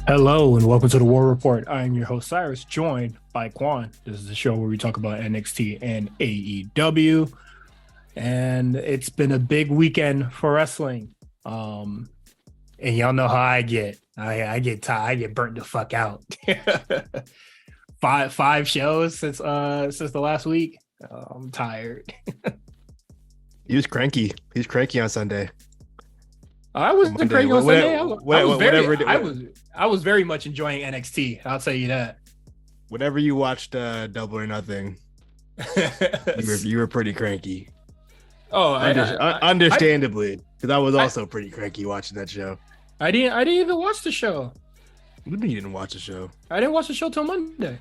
Hello and welcome to the War Report. I am your host Cyrus, joined by Quan. This is the show where we talk about NXT and AEW, and it's been a big weekend for wrestling. And y'all know how I get. I get tired. I get burnt the fuck out. five shows since the last week. I'm tired. He was cranky. He was cranky on Sunday. I was Monday. cranky on Sunday. Whatever. I was very much enjoying NXT. I'll tell you that. Whenever you watched Double or Nothing, you were pretty cranky. Oh, Understandably, because I was also pretty cranky watching that show. I didn't even watch the show. What do you mean you didn't watch the show? I didn't watch the show till Monday.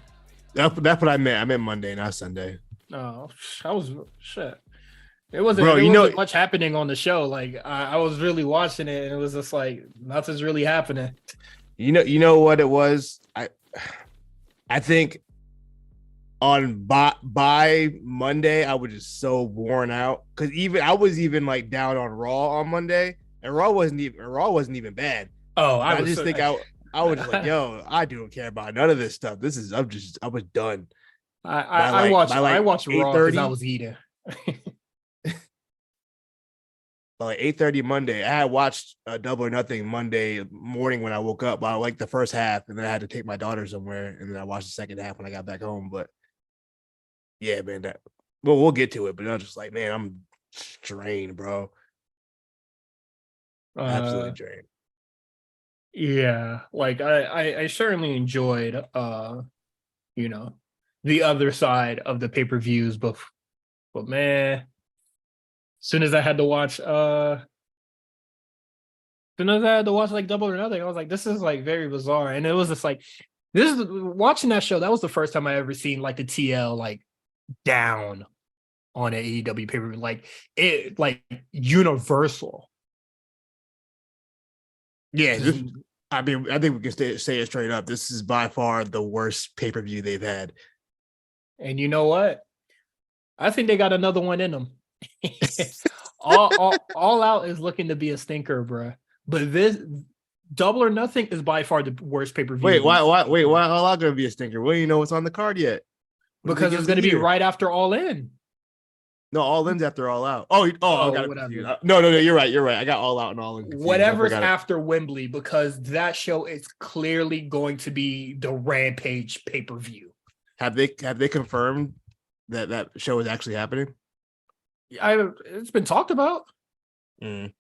That's what I meant. I meant Monday, not Sunday. Oh, I was shit. It wasn't. Bro, wasn't much happening on the show. Like I was really watching it, and it was just like nothing's really happening. You know what it was. I think by Monday I was just so worn out because I was even like down on Raw on Monday, and Raw wasn't even bad. Oh, I was just like, yo, I don't care about none of this stuff. I was done. I watched Raw because I was eating. By like 8:30 Monday, I had watched Double or Nothing Monday morning when I woke up. I like the first half, and then I had to take my daughter somewhere, and then I watched the second half when I got back home. But yeah, man, we'll get to it. But I was just like, man, I'm drained, bro. Absolutely drained. Yeah, like I certainly enjoyed the other side of the pay-per-views, but man, as soon as I had to watch like Double or Nothing, I was like, this is like very bizarre. And it was just like watching that show, that was the first time I ever seen like the TL like down on an AEW pay-per-view, like it like universal. Yeah, I think we can say it straight up. This is by far the worst pay-per-view they've had. And you know what? I think they got another one in them. all out is looking to be a stinker, bro. But this Double or Nothing is by far the worst pay-per-view. Wait, why All Out gonna be a stinker? We don't even know what's on the card yet. Because it's gonna be right after All In. No, All In's after All Out. I got it. No, you're right. I got All Out and All In. Whatever's after Wembley, because that show is clearly going to be the Rampage pay-per-view. Have they confirmed that show is actually happening? It's been talked about. Mm.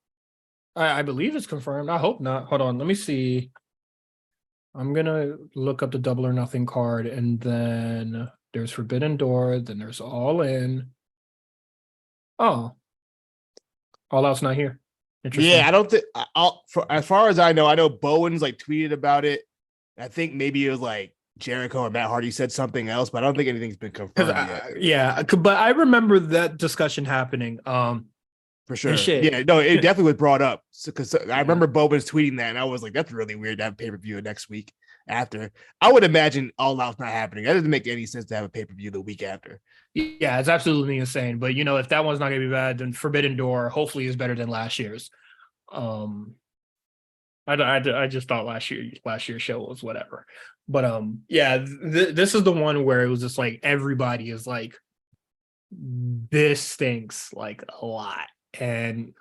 I believe it's confirmed. I hope not. Hold on, let me see. I'm gonna look up the Double or Nothing card, and then there's Forbidden Door, then there's All In. Oh, All Out's not here. Interesting. Yeah, I don't think. As far as I know Bowen's like tweeted about it. I think maybe it was like Jericho or Matt Hardy said something else, but I don't think anything's been confirmed yet. But I remember that discussion happening. For sure. Yeah, no, it definitely was brought up because I remember Bowen's tweeting that, and I was like, that's really weird to have a pay-per-view next week after. I would imagine All Out's not happening. That doesn't make any sense to have a pay-per-view the week after. Yeah, it's absolutely insane. But if that one's not gonna be bad, then Forbidden Door hopefully is better than last year's. I just thought last year's show was whatever. But this is the one where it was just like everybody is like, this stinks like a lot. And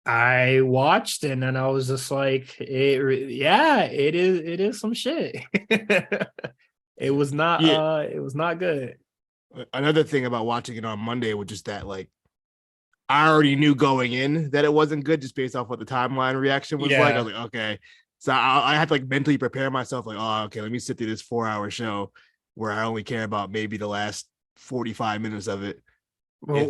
I watched and then I was just like, it is some shit. It was not good. Another thing about watching it on Monday was just that, like, I already knew going in that it wasn't good just based off what the timeline reaction was like. I was like, okay. So I had to like mentally prepare myself, like, oh, okay, let me sit through this 4-hour show where I only care about maybe the last 45 minutes of it. I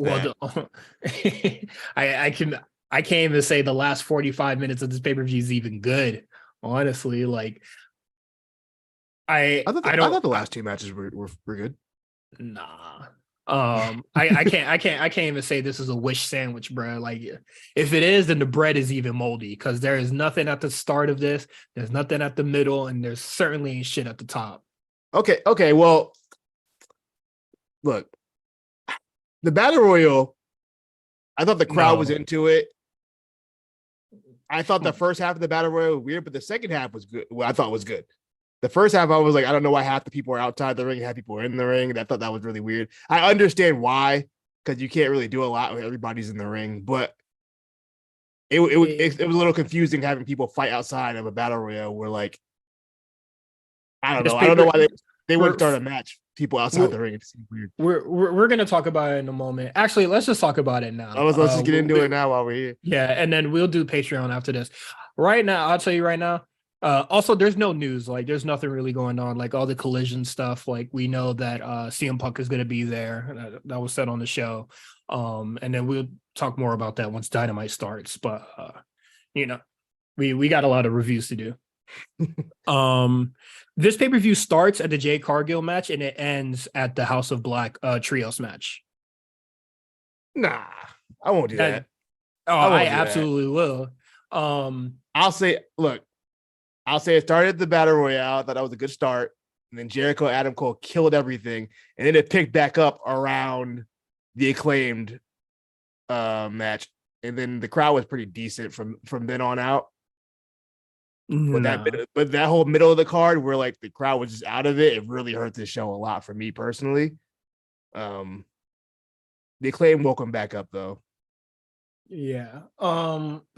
can't even say the last 45 minutes of this pay-per-view is even good, honestly. Like, I thought the last two matches were good. Nah. I can't even say this is a wish sandwich, bro. Like, if it is, then the bread is even moldy because there is nothing at the start of this, there's nothing at the middle, and there's certainly shit at the top. Okay. Well, look, the Battle Royal, I thought the crowd was into it. I thought the first half of the battle royal was weird, but the second half was good. Well, I thought was good. The first half, I was like, I don't know why half the people are outside the ring, half people are in the ring. And I thought that was really weird. I understand why, because you can't really do a lot when everybody's in the ring, but it was a little confusing having people fight outside of a battle royale where, like, I don't know. I don't know why they wouldn't start a match. People outside the ring. It seems weird. We're gonna talk about it in a moment. Actually, let's just talk about it now. Let's just get into it now while we're here. Yeah, and then we'll do Patreon after this. Right now, I'll tell you right now. Also, there's no news. Like, there's nothing really going on. Like all the collision stuff. Like we know that CM Punk is gonna be there. That was said on the show. And then we'll talk more about that once Dynamite starts. But you know, we got a lot of reviews to do. This pay-per-view starts at the Jade Cargill match and it ends at the House of Black trios match. Nah, I won't do that. I absolutely will. I'll say it started at the Battle Royale. I thought that was a good start. And then Jericho, Adam Cole killed everything. And then it picked back up around the Acclaimed match. And then the crowd was pretty decent from then on out. But that whole middle of the card where like the crowd was just out of it, it really hurt this show a lot for me personally. The Acclaim woke him back up though. Yeah.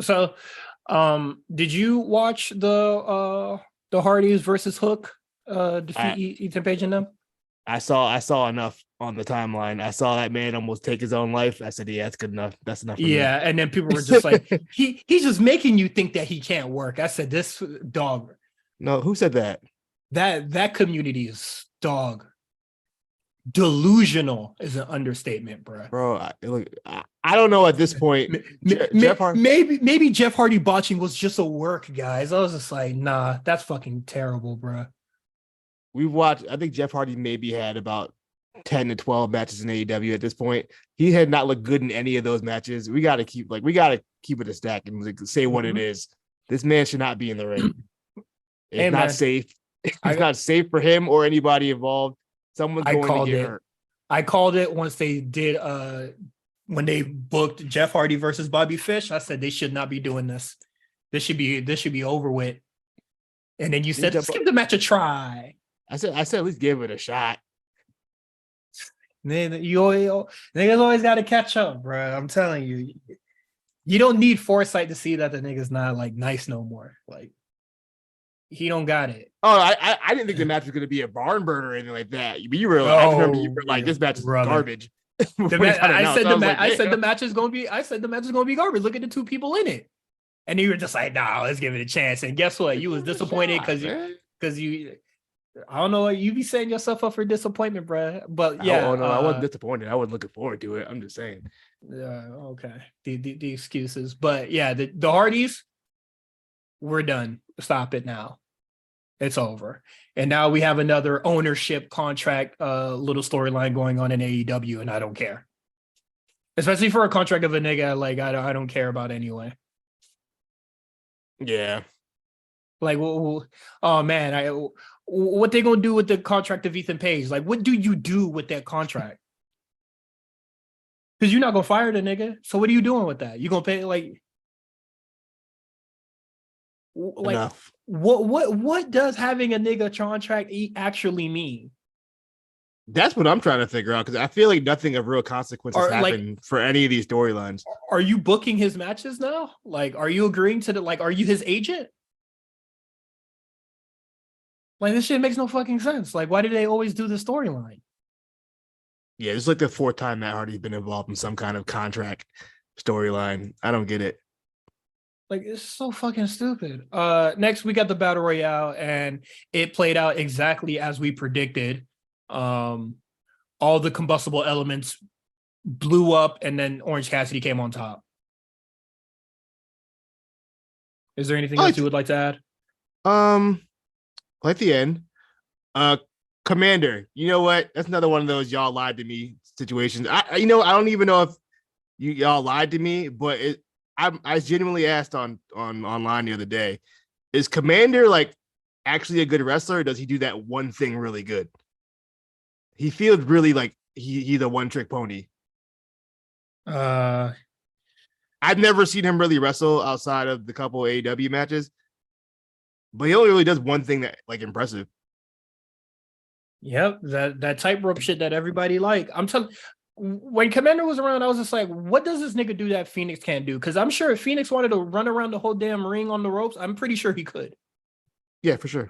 So did you watch the Hardys versus Hook defeat Ethan Page and them? I saw enough on the timeline. I saw that man almost take his own life. I said, yeah, that's good enough. That's enough for me. And then people were just like, he's just making you think that he can't work. I said, this dog. No, who said that? That community is dog. Delusional is an understatement, bro. I don't know at this point. Maybe Jeff Hardy botching was just a work, guys. I was just like, nah, that's fucking terrible, bro. I think Jeff Hardy maybe had about 10 to 12 matches in AEW at this point. He had not looked good in any of those matches. We got to keep it a stack and like, say what it is. This man should not be in the ring. It's not safe. It's not safe for him or anybody involved. Someone's going to get hurt. I called it once they did when they booked Jeff Hardy versus Bobby Fish. I said they should not be doing this. This should be over with. And then you said, let's give the match a try. I said at least give it a shot. Niggas always got to catch up, bro. I'm telling you, you don't need foresight to see that the nigga's not like nice no more. Like he don't got it. Oh, I didn't think the match was going to be a barn burner or anything like that. You were like, I remember you were like, this match is garbage. I said the match is going to be garbage. Look at the two people in it, and you were just like, nah, let's give it a chance. And guess what? You was disappointed because you. I don't know. You be setting yourself up for disappointment, bro. But yeah, I wasn't disappointed. I wasn't looking forward to it. I'm just saying. Yeah. Okay. The excuses, but yeah, the Hardys, we're done. Stop it now. It's over. And now we have another ownership contract, little storyline going on in AEW, and I don't care. Especially for a contract of a nigga like I don't care about anyway. Yeah. Like, oh man, what they gonna do with the contract of Ethan Page? Like, what do you do with that contract? Because you're not gonna fire the nigga. So what are you doing with that? You gonna pay like enough. What does having a nigga contract actually mean? That's what I'm trying to figure out because I feel like nothing of real consequence has happened for any of these storylines. Are you booking his matches now? Like, are you agreeing to are you his agent? Like, this shit makes no fucking sense. Like, why do they always do the storyline? Yeah, it's like the fourth time Matt Hardy's been involved in some kind of contract storyline. I don't get it. Like, it's so fucking stupid. Next, we got the Battle Royale, and it played out exactly as we predicted. All the combustible elements blew up, and then Orange Cassidy came on top. Is there anything else you would like to add? At the end, Commander, you know what? That's another one of those y'all lied to me situations. I don't even know if y'all lied to me, but I genuinely asked on online the other day, is Commander like actually a good wrestler? Or does he do that one thing really good? He feels really like he's a one trick pony. I've never seen him really wrestle outside of the couple AEW matches, but he only really does one thing that like impressive. Yep, that tightrope shit that everybody like. I'm telling. When Commander was around, I was just like, what does this nigga do that Phoenix can't do? Because I'm sure if Phoenix wanted to run around the whole damn ring on the ropes, I'm pretty sure he could. Yeah, for sure.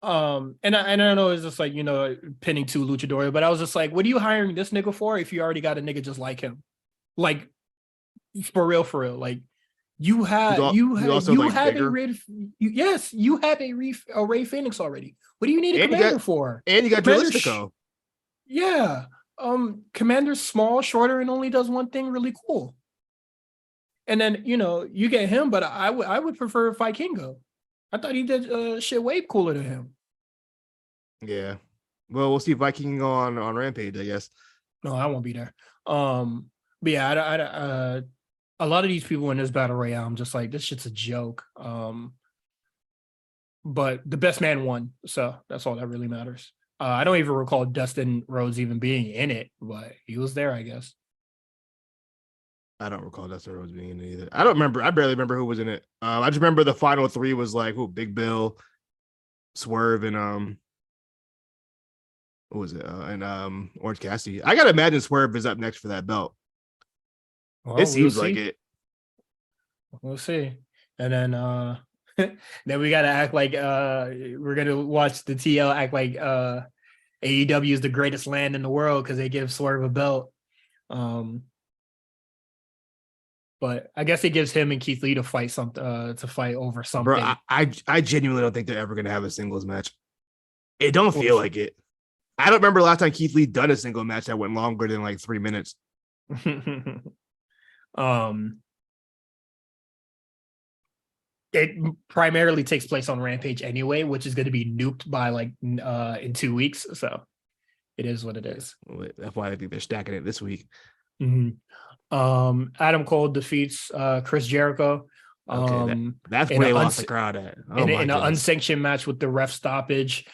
And I know it's just like, pinning to Luchador, but I was just like, what are you hiring this nigga for if you already got a nigga just like him? Like, for real. Like, you have a Ray Phoenix already. What do you need a Commander for? And you got Dralistico. Yeah. Commander's small, shorter, and only does one thing really cool. And then, you get him, but I would prefer Vikingo. I thought he did shit way cooler than him. Yeah. Well, we'll see Vikingo on Rampage, I guess. No, I won't be there. But yeah, a lot of these people in this battle royale, I'm just like, this shit's a joke. But the best man won, so that's all that really matters. I don't even recall Dustin Rhodes even being in it, but he was there, I guess. I don't recall Dustin Rhodes being in it either. I don't remember. I barely remember who was in it. I just remember the final three was like Big Bill, Swerve, and what was it? And Orange Cassidy. I gotta imagine Swerve is up next for that belt. Well, it seems like it. We'll see. And then then we gotta act like we're gonna watch the TL act like AEW is the greatest land in the world because they give Swerve a belt. But I guess it gives him and Keith Lee to fight over something. Bro, I genuinely don't think they're ever gonna have a singles match. It don't feel like it. I don't remember last time Keith Lee done a single match that went longer than like 3 minutes. It primarily takes place on Rampage anyway, which is going to be nuked by like in 2 weeks. So it is what it is. That's why I think they're stacking it this week. Mm-hmm. Adam Cole defeats Chris Jericho. Okay, that's where they lost the crowd at. In an unsanctioned match with the ref stoppage.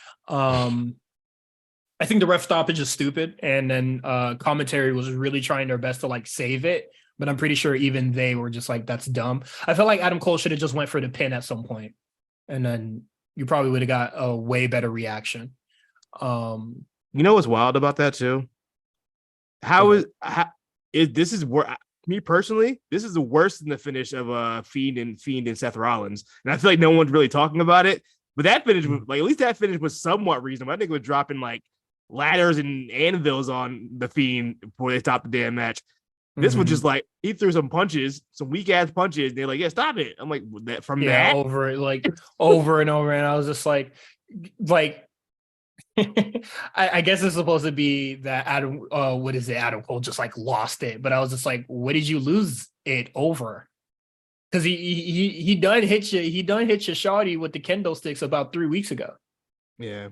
I think the ref stoppage is stupid, and then commentary was really trying their best to like save it, but I'm pretty sure even they were just like, that's dumb. I felt like Adam Cole should have just went for the pin at some point, and then you probably would have got a way better reaction. You know what's wild about that too? This is me personally, this is the worst than the finish of Fiend and Seth Rollins, and I feel like no one's really talking about it. But that finish was like, at least that finish was somewhat reasonable. I think it was dropping like ladders and anvils on the Fiend before they stopped the damn match. This was just like, he threw some weak ass punches. And they're like, yeah, stop it. I'm like, that over it, like over and over. And I was just like I guess it's supposed to be that Adam Cole just like lost it, but I was just like, what did you lose it over? Because he done hit you shawty with the kendo sticks about 3 weeks ago. Yeah.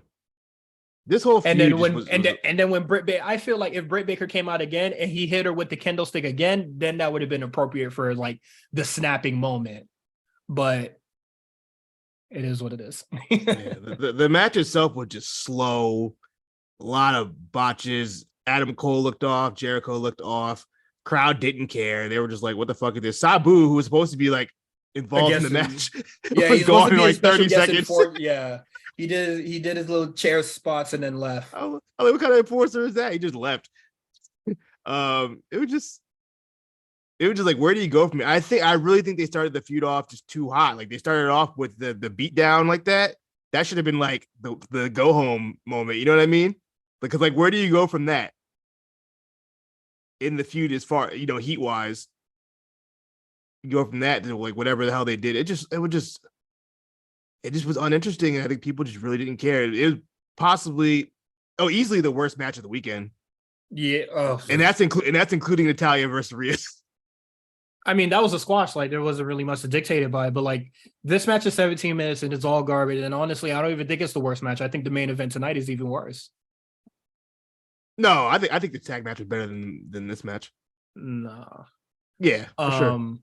This whole feud and then when Britt Baker, I feel like if Britt Baker came out again and he hit her with the kendo stick again, then that would have been appropriate for like the snapping moment. But it is what it is. Yeah, the match itself was just slow, a lot of botches. Adam Cole looked off, Jericho looked off. Crowd didn't care. They were just like, what the fuck is this? Sabu, who was supposed to be like involved in the match, was gone in like 30 seconds. He did his little chair spots and then left. Oh, what kind of enforcer is that? He just left. It was just like, where do you go from here? I really think they started the feud off just too hot. Like they started off with the beat down like that. That should have been like the go home moment. You know what I mean? Because like, where do you go from that in the feud as far, heat wise? You go from that to like whatever the hell they did. It just was uninteresting, and I think people just really didn't care. It was possibly, easily the worst match of the weekend. Yeah, and that's including Natalia versus Rios. I mean, that was a squash. Like there wasn't really much to dictate it by, but like this match is 17 minutes and it's all garbage. And honestly, I don't even think it's the worst match. I think the main event tonight is even worse. No, I think the tag match was better than this match. No. Yeah, for sure.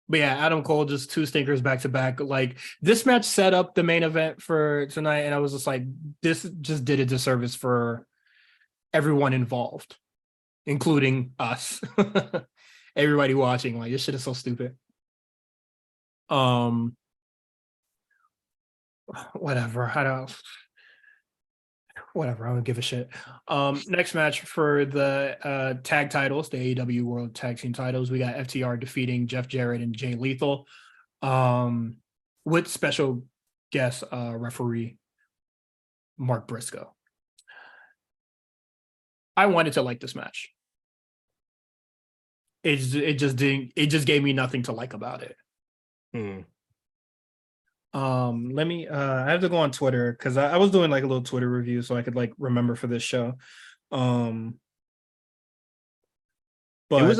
But yeah, Adam Cole just 2 stinkers back to back. Like this match set up the main event for tonight, and I was just like, this just did a disservice for everyone involved. including us. Everybody watching, like, this shit is so stupid. Whatever. Whatever, I don't give a shit. Next match for the tag titles, the AEW World Tag Team titles, we got FTR defeating Jeff Jarrett and Jay Lethal, with special guest referee Mark Briscoe. I wanted to like this match. It just didn't. It just gave me nothing to like about it. Let me. I have to go on Twitter because I was doing like a little Twitter review so I could like remember for this show. But it was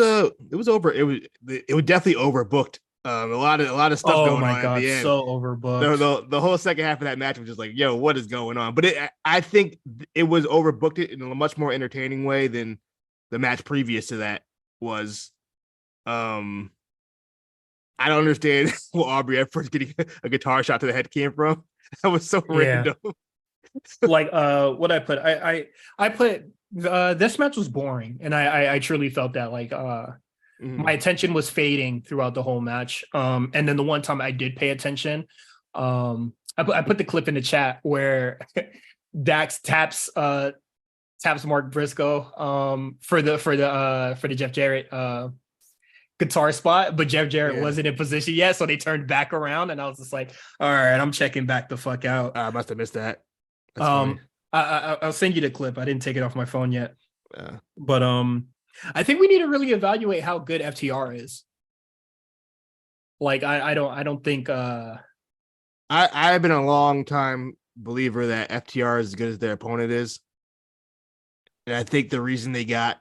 definitely overbooked. A lot of stuff going on at the end. So overbooked. The whole second half of that match was just like, yo, what is going on? But I think it was overbooked it in a much more entertaining way than the match previous to that was. I don't understand where Aubrey Edwards getting a guitar shot to the head came from. That was so random. Like what I put, I put this match was boring, and I truly felt that like my attention was fading throughout the whole match. And then the one time I did pay attention, I put the clip in the chat where Dax taps Mark Briscoe for the Jeff Jarrett guitar spot, but Jeff Jarrett wasn't in position yet, so they turned back around, and I was just like, all right, I'm checking back the fuck out. I must have missed that. I'll send you the clip. I didn't take it off my phone yet. But I think we need to really evaluate how good FTR is. Like I don't think I've been a long time believer that FTR is as good as their opponent is. And I think the reason they got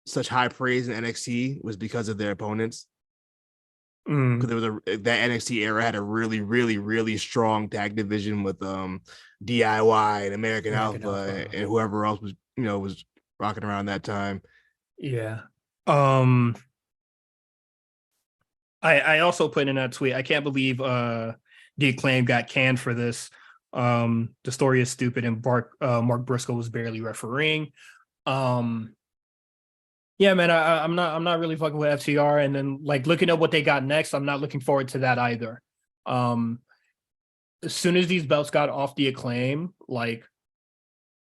such high praise in NXT was because of their opponents. Because there was that NXT era had a really, really, really strong tag division with DIY and American Alpha and whoever else was rocking around that time. Yeah. I also put in that tweet, I can't believe the Acclaim got canned for this. The story is stupid, and Mark Briscoe was barely refereeing. Yeah, man, I'm not really fucking with FTR, and then like looking at what they got next, I'm not looking forward to that either. As soon as these belts got off the Acclaim, like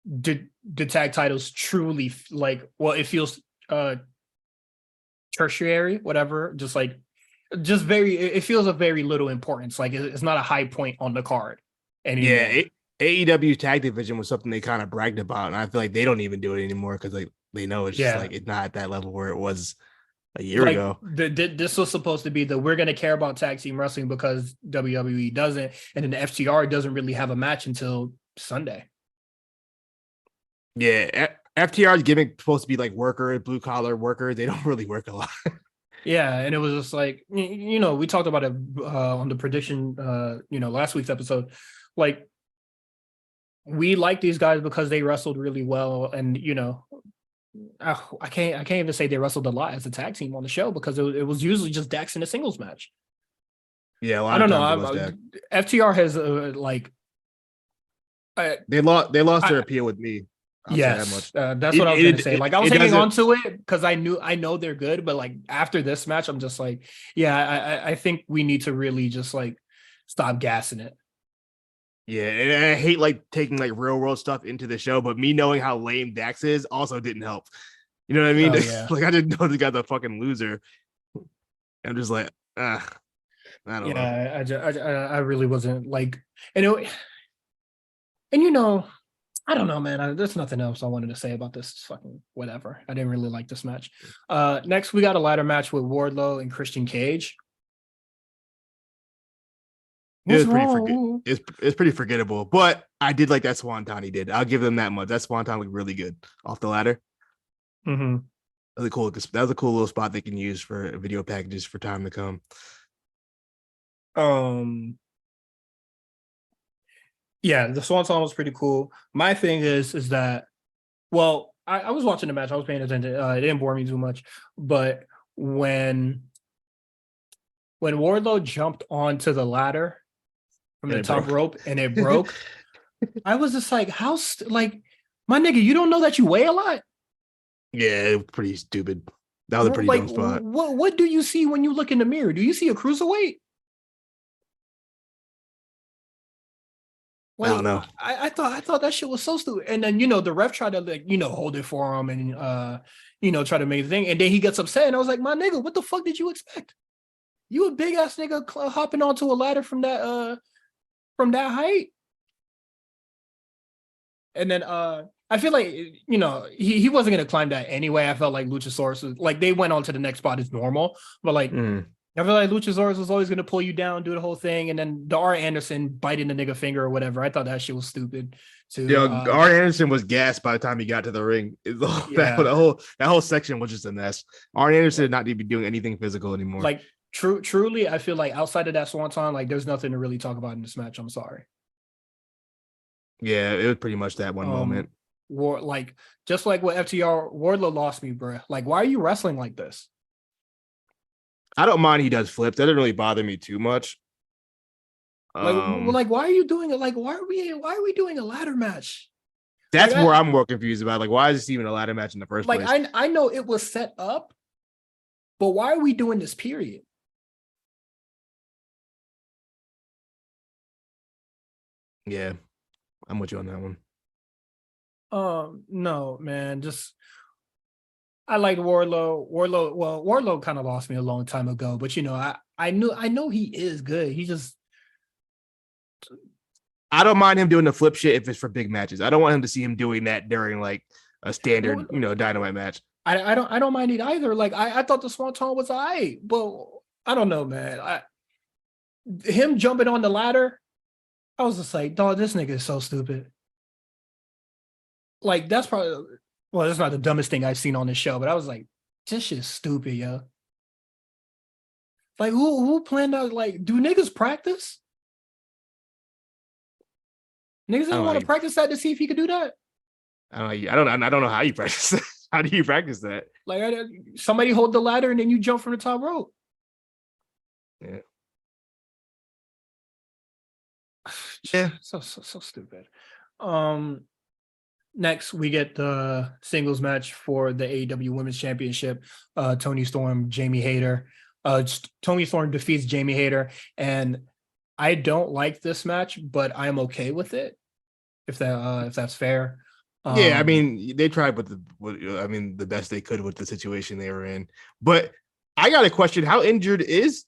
the tag titles truly like, well, it feels tertiary, whatever, it feels of very little importance. Like it's not a high point on the card anymore. Yeah, AEW tag division was something they kind of bragged about, and I feel like they don't even do it anymore because like they know it's just like it's not at that level where it was a year ago. This was supposed to be we're going to care about tag team wrestling because WWE doesn't, and then the FTR doesn't really have a match until Sunday. Yeah, FTR is supposed to be like workers, blue collar workers. They don't really work a lot. Yeah, and it was just like, we talked about it on the prediction, last week's episode. Like, we like these guys because they wrestled really well, and I can't even say they wrestled a lot as a tag team on the show because it was usually just Dax in a singles match. Yeah, I don't know. FTR has they lost their appeal with me. Yes, that's what I was going to say. Like I was hanging on to it because I know they're good, but like after this match, I'm just like, yeah, I think we need to really just like stop gassing it. Yeah, and I hate like taking like real world stuff into the show, but me knowing how lame Dax is also didn't help. You know what I mean? Yeah. Like I didn't know the guy's a fucking loser. I'm just like, I don't know. Yeah, I really wasn't like, I don't know, man. There's nothing else I wanted to say about this. It's fucking whatever. I didn't really like this match. Next, we got a ladder match with Wardlow and Christian Cage. It's pretty forgettable, but I did like that Swanton he did. I'll give them that much. That Swanton looked really good off the ladder. Mm-hmm. Really cool. That was a cool little spot they can use for video packages for time to come. Yeah, the Swanton was pretty cool. My thing is that, well, I was watching the match. I was paying attention. It didn't bore me too much, but when Wardlow jumped onto the ladder from the top rope and it broke, I was just like, my nigga, you don't know that you weigh a lot? Yeah, pretty stupid. That was a pretty Like, dumb spot. what do you see when you look in the mirror? Do you see a cruiserweight? I don't Like, know. I thought that shit was so stupid. And then the ref tried to like hold it for him and try to make the thing. And then he gets upset. And I was like, my nigga, what the fuck did you expect? You a big ass nigga hopping onto a ladder from that height? And then I feel like he wasn't gonna climb that anyway. I felt like Luchasaurus was like they went on to the next spot as normal, but like I feel like Luchasaurus was always gonna pull you down, do the whole thing, and then the R. Anderson biting the nigga finger or whatever. I thought that shit was stupid. Yo, R. Anderson was gassed by the time he got to the ring. That whole section was just a mess. R. Anderson did not even be doing anything physical anymore. Like truly, I feel like outside of that swanton, like there's nothing to really talk about in this match. I'm sorry. Yeah, it was pretty much that one moment. Just like with FTR, Wardlow lost me, bro. Like, why are you wrestling like this? I don't mind he does flips. That doesn't really bother me too much. Like, why are you doing it? Like, why are we doing a ladder match? That's where I'm more confused about. Like, why is this even a ladder match in the first place? Like, I know it was set up, but why are we doing this? Period. Yeah, I'm with you on that one. No, man. Just I like Wardlow. Wardlow kind of lost me a long time ago, but I know he is good. He just I don't mind him doing the flip shit if it's for big matches. I don't want him to see him doing that during like a standard, Dynamite match. I don't mind it either. Like I thought the Swanton was alright, but I don't know, man. Him jumping on the ladder, I was just like, dog, this nigga is so stupid. Like that's not the dumbest thing I've seen on this show, but I was like, this shit is stupid, yo. Like who planned out? Like, do niggas practice? Niggas didn't want to practice that to see if he could do that. I don't know how you practice that. How do you practice that? Like somebody hold the ladder and then you jump from the top rope. Yeah. Yeah. So stupid. Next we get the singles match for the AEW Women's Championship. Toni Storm, Jamie Hayter. Toni Storm defeats Jamie Hayter, and I don't like this match, but I'm okay with it. If that's fair. Yeah, I mean, they tried with the best they could with the situation they were in. But I got a question: how injured is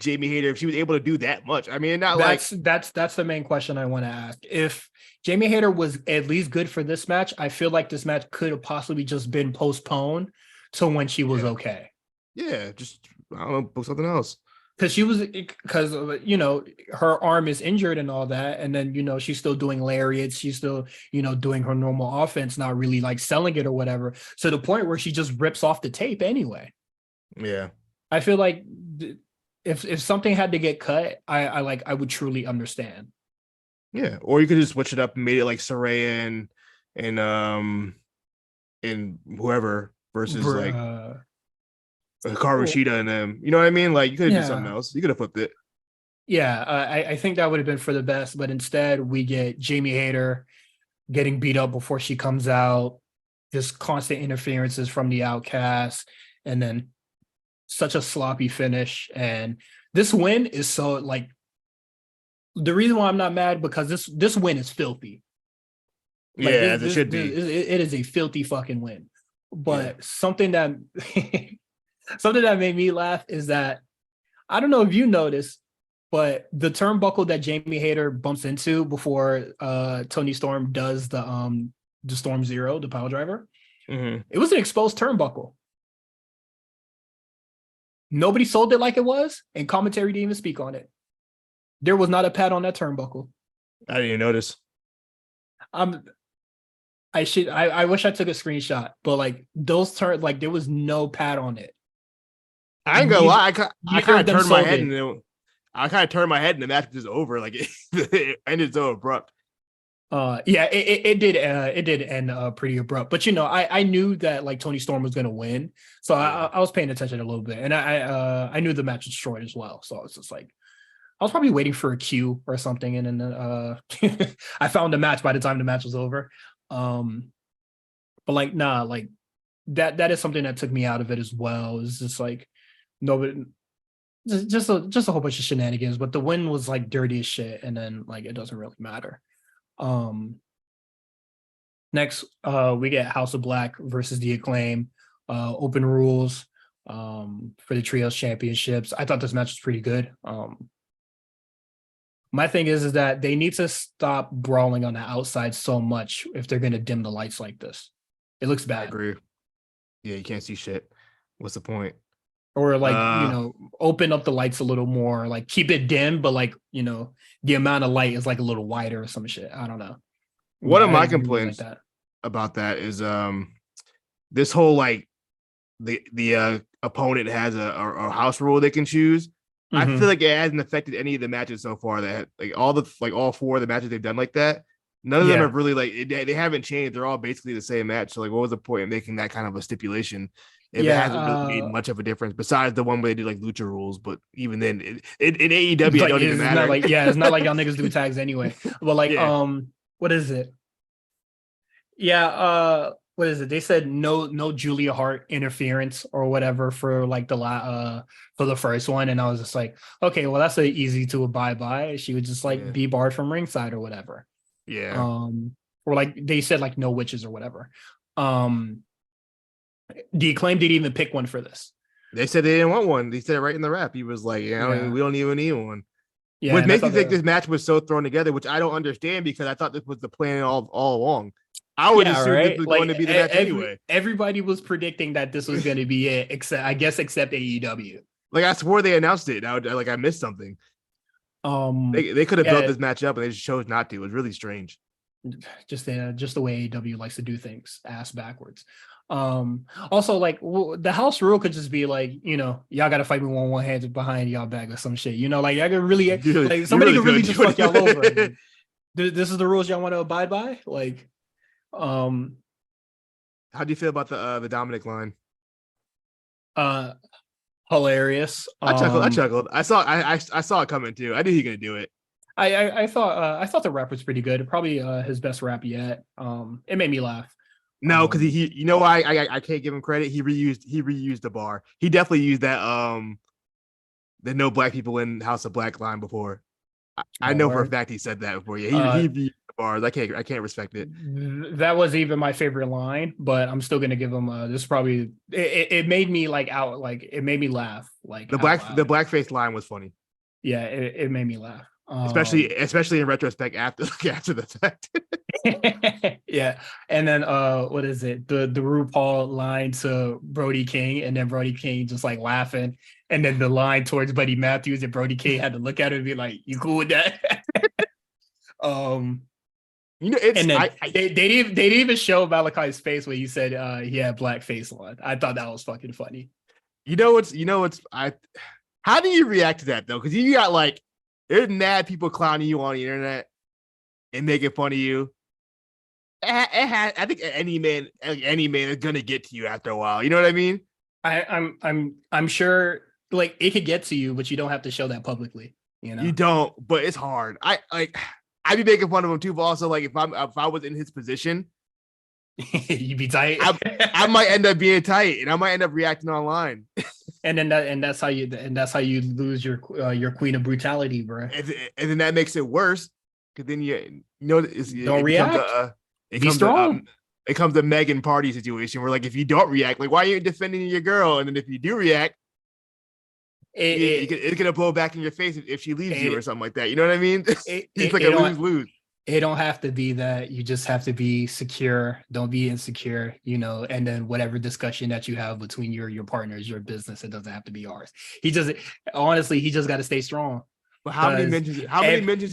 Jamie Hayter if she was able to do that much? I mean, that's the main question I want to ask. If Jamie Hayter was at least good for this match, I feel like this match could have possibly just been postponed to when she was okay. Yeah, just I don't know, book something else. Because her arm is injured and all that, and then she's still doing lariats, she's still doing her normal offense, not really like selling it or whatever, to the point where she just rips off the tape anyway. Yeah, I feel like if something had to get cut, I would truly understand. Yeah, or you could just switch it up and made it like Saraya and whoever versus Hikaru Shida and them. You know what I mean? Like you could have done something else. You could have flipped it. Yeah, I think that would have been for the best, but instead we get Jamie Hayter getting beat up before she comes out, just constant interferences from the Outcast, and then such a sloppy finish. And this win is so like the reason why I'm not mad because this win is filthy. Like, yeah, it should be. It is a filthy fucking win. But something that made me laugh is that I don't know if you noticed, but the turnbuckle that Jamie Hayter bumps into before Toni Storm does the Storm Zero, the pile driver, it was an exposed turnbuckle. Nobody sold it like it was, and commentary didn't even speak on it. There was not a pad on that turnbuckle. I didn't even notice. I wish I took a screenshot, but like there was no pad on it. I ain't gonna lie. I kind of turned my head and the match was over. Like it ended so abrupt. It did end pretty abrupt. But I knew that like Toni Storm was gonna win, so I was paying attention a little bit, and I knew the match was short as well. So it's just like I was probably waiting for a cue or something, and then I found the match by the time the match was over. But like, nah, like that is something that took me out of it as well. It's just like nobody, just a whole bunch of shenanigans. But the win was like dirty as shit, and then like it doesn't really matter. Um, Next, we get House of Black versus the Acclaim, open rules for the trios championships. I thought this match was pretty good. My thing is that they need to stop brawling on the outside so much if they're going to dim the lights like this. It looks bad. I agree. Yeah, you can't see shit. What's the point? Or like, open up the lights a little more, like keep it dim, but like, the amount of light is like a little wider or some shit. I don't know. One of my complaints about that is this whole like the opponent has a house rule they can choose. I feel like it hasn't affected any of the matches so far. That like all four of the matches they've done like that. None of them have really like they haven't changed. They're all basically the same match. So like, what was the point of making that kind of a stipulation if it hasn't really made much of a difference besides the one where they do like lucha rules? But even then, in AEW, it don't even matter. It's not like y'all niggas do tags anyway. But like, what is it? Yeah, what is it? They said no Julia Hart interference or whatever for like for the first one, and I was just like, okay, well that's easy to abide by. She would just like be barred from ringside or whatever. Yeah. Or like they said like no witches or whatever. The Acclaim didn't even pick one for this. They said they didn't want one. They said it right in the rap. He was like, we don't even need one. Yeah, which makes me think this match was so thrown together, which I don't understand because I thought this was the plan all along. I would assume this was going to be the match anyway. Everybody was predicting that this was going to be it, except AEW. Like I swore they announced it. I missed something. They could have built this match up, and they just chose not to. It was really strange. Just the way AEW likes to do things, ass backwards. Also, like the house rule could just be like, y'all got to fight me one hand behind y'all back or some shit. Like y'all can really like somebody could really just fuck y'all over. This is the rules y'all want to abide by. Like, how do you feel about the Dominic line? Hilarious. I chuckled. I saw it coming too. I knew he was gonna do it. I thought the rap was pretty good. Probably his best rap yet. It made me laugh. No, because he why I can't give him credit. He reused the bar. He definitely used that the no black people in House of Black line before. I know for a fact he said that before. Yeah, he reused the bars. I can't respect it. That was even my favorite line, but I'm still gonna give him this probably it made me like out, like it made me laugh. Like the blackface line was funny. Yeah, it made me laugh. Especially in retrospect after the fact. Yeah. And then what is it? The RuPaul line to Brody King, and then Brody King just like laughing, and then the line towards Buddy Matthews, and Brody King had to look at him and be like, "You cool with that?" It's and then they didn't even show Malachi's face when he said he had black face on. I thought that was fucking funny. How do you react to that though? Because you got like there's mad people clowning you on the internet and making fun of you. I think any man is gonna get to you after a while. You know what I mean? I'm sure like it could get to you, but you don't have to show that publicly. You don't, but it's hard. I'd be making fun of him too, but also like if I was in his position, you'd be tight. I might end up being tight, and I might end up reacting online. And that's how you lose your queen of brutality, bro. And then that makes it worse because then don't react. Be strong. It comes to Megan Party situation where like if you don't react, like why are you defending your girl? And then if you do react, it's gonna blow back in your face if she leaves you or something like that. You know what I mean? It's like a lose-lose. It don't have to be that. You just have to be secure. Don't be insecure, and then whatever discussion that you have between your partners, your business, it doesn't have to be ours. He just got to stay strong. But how many mentions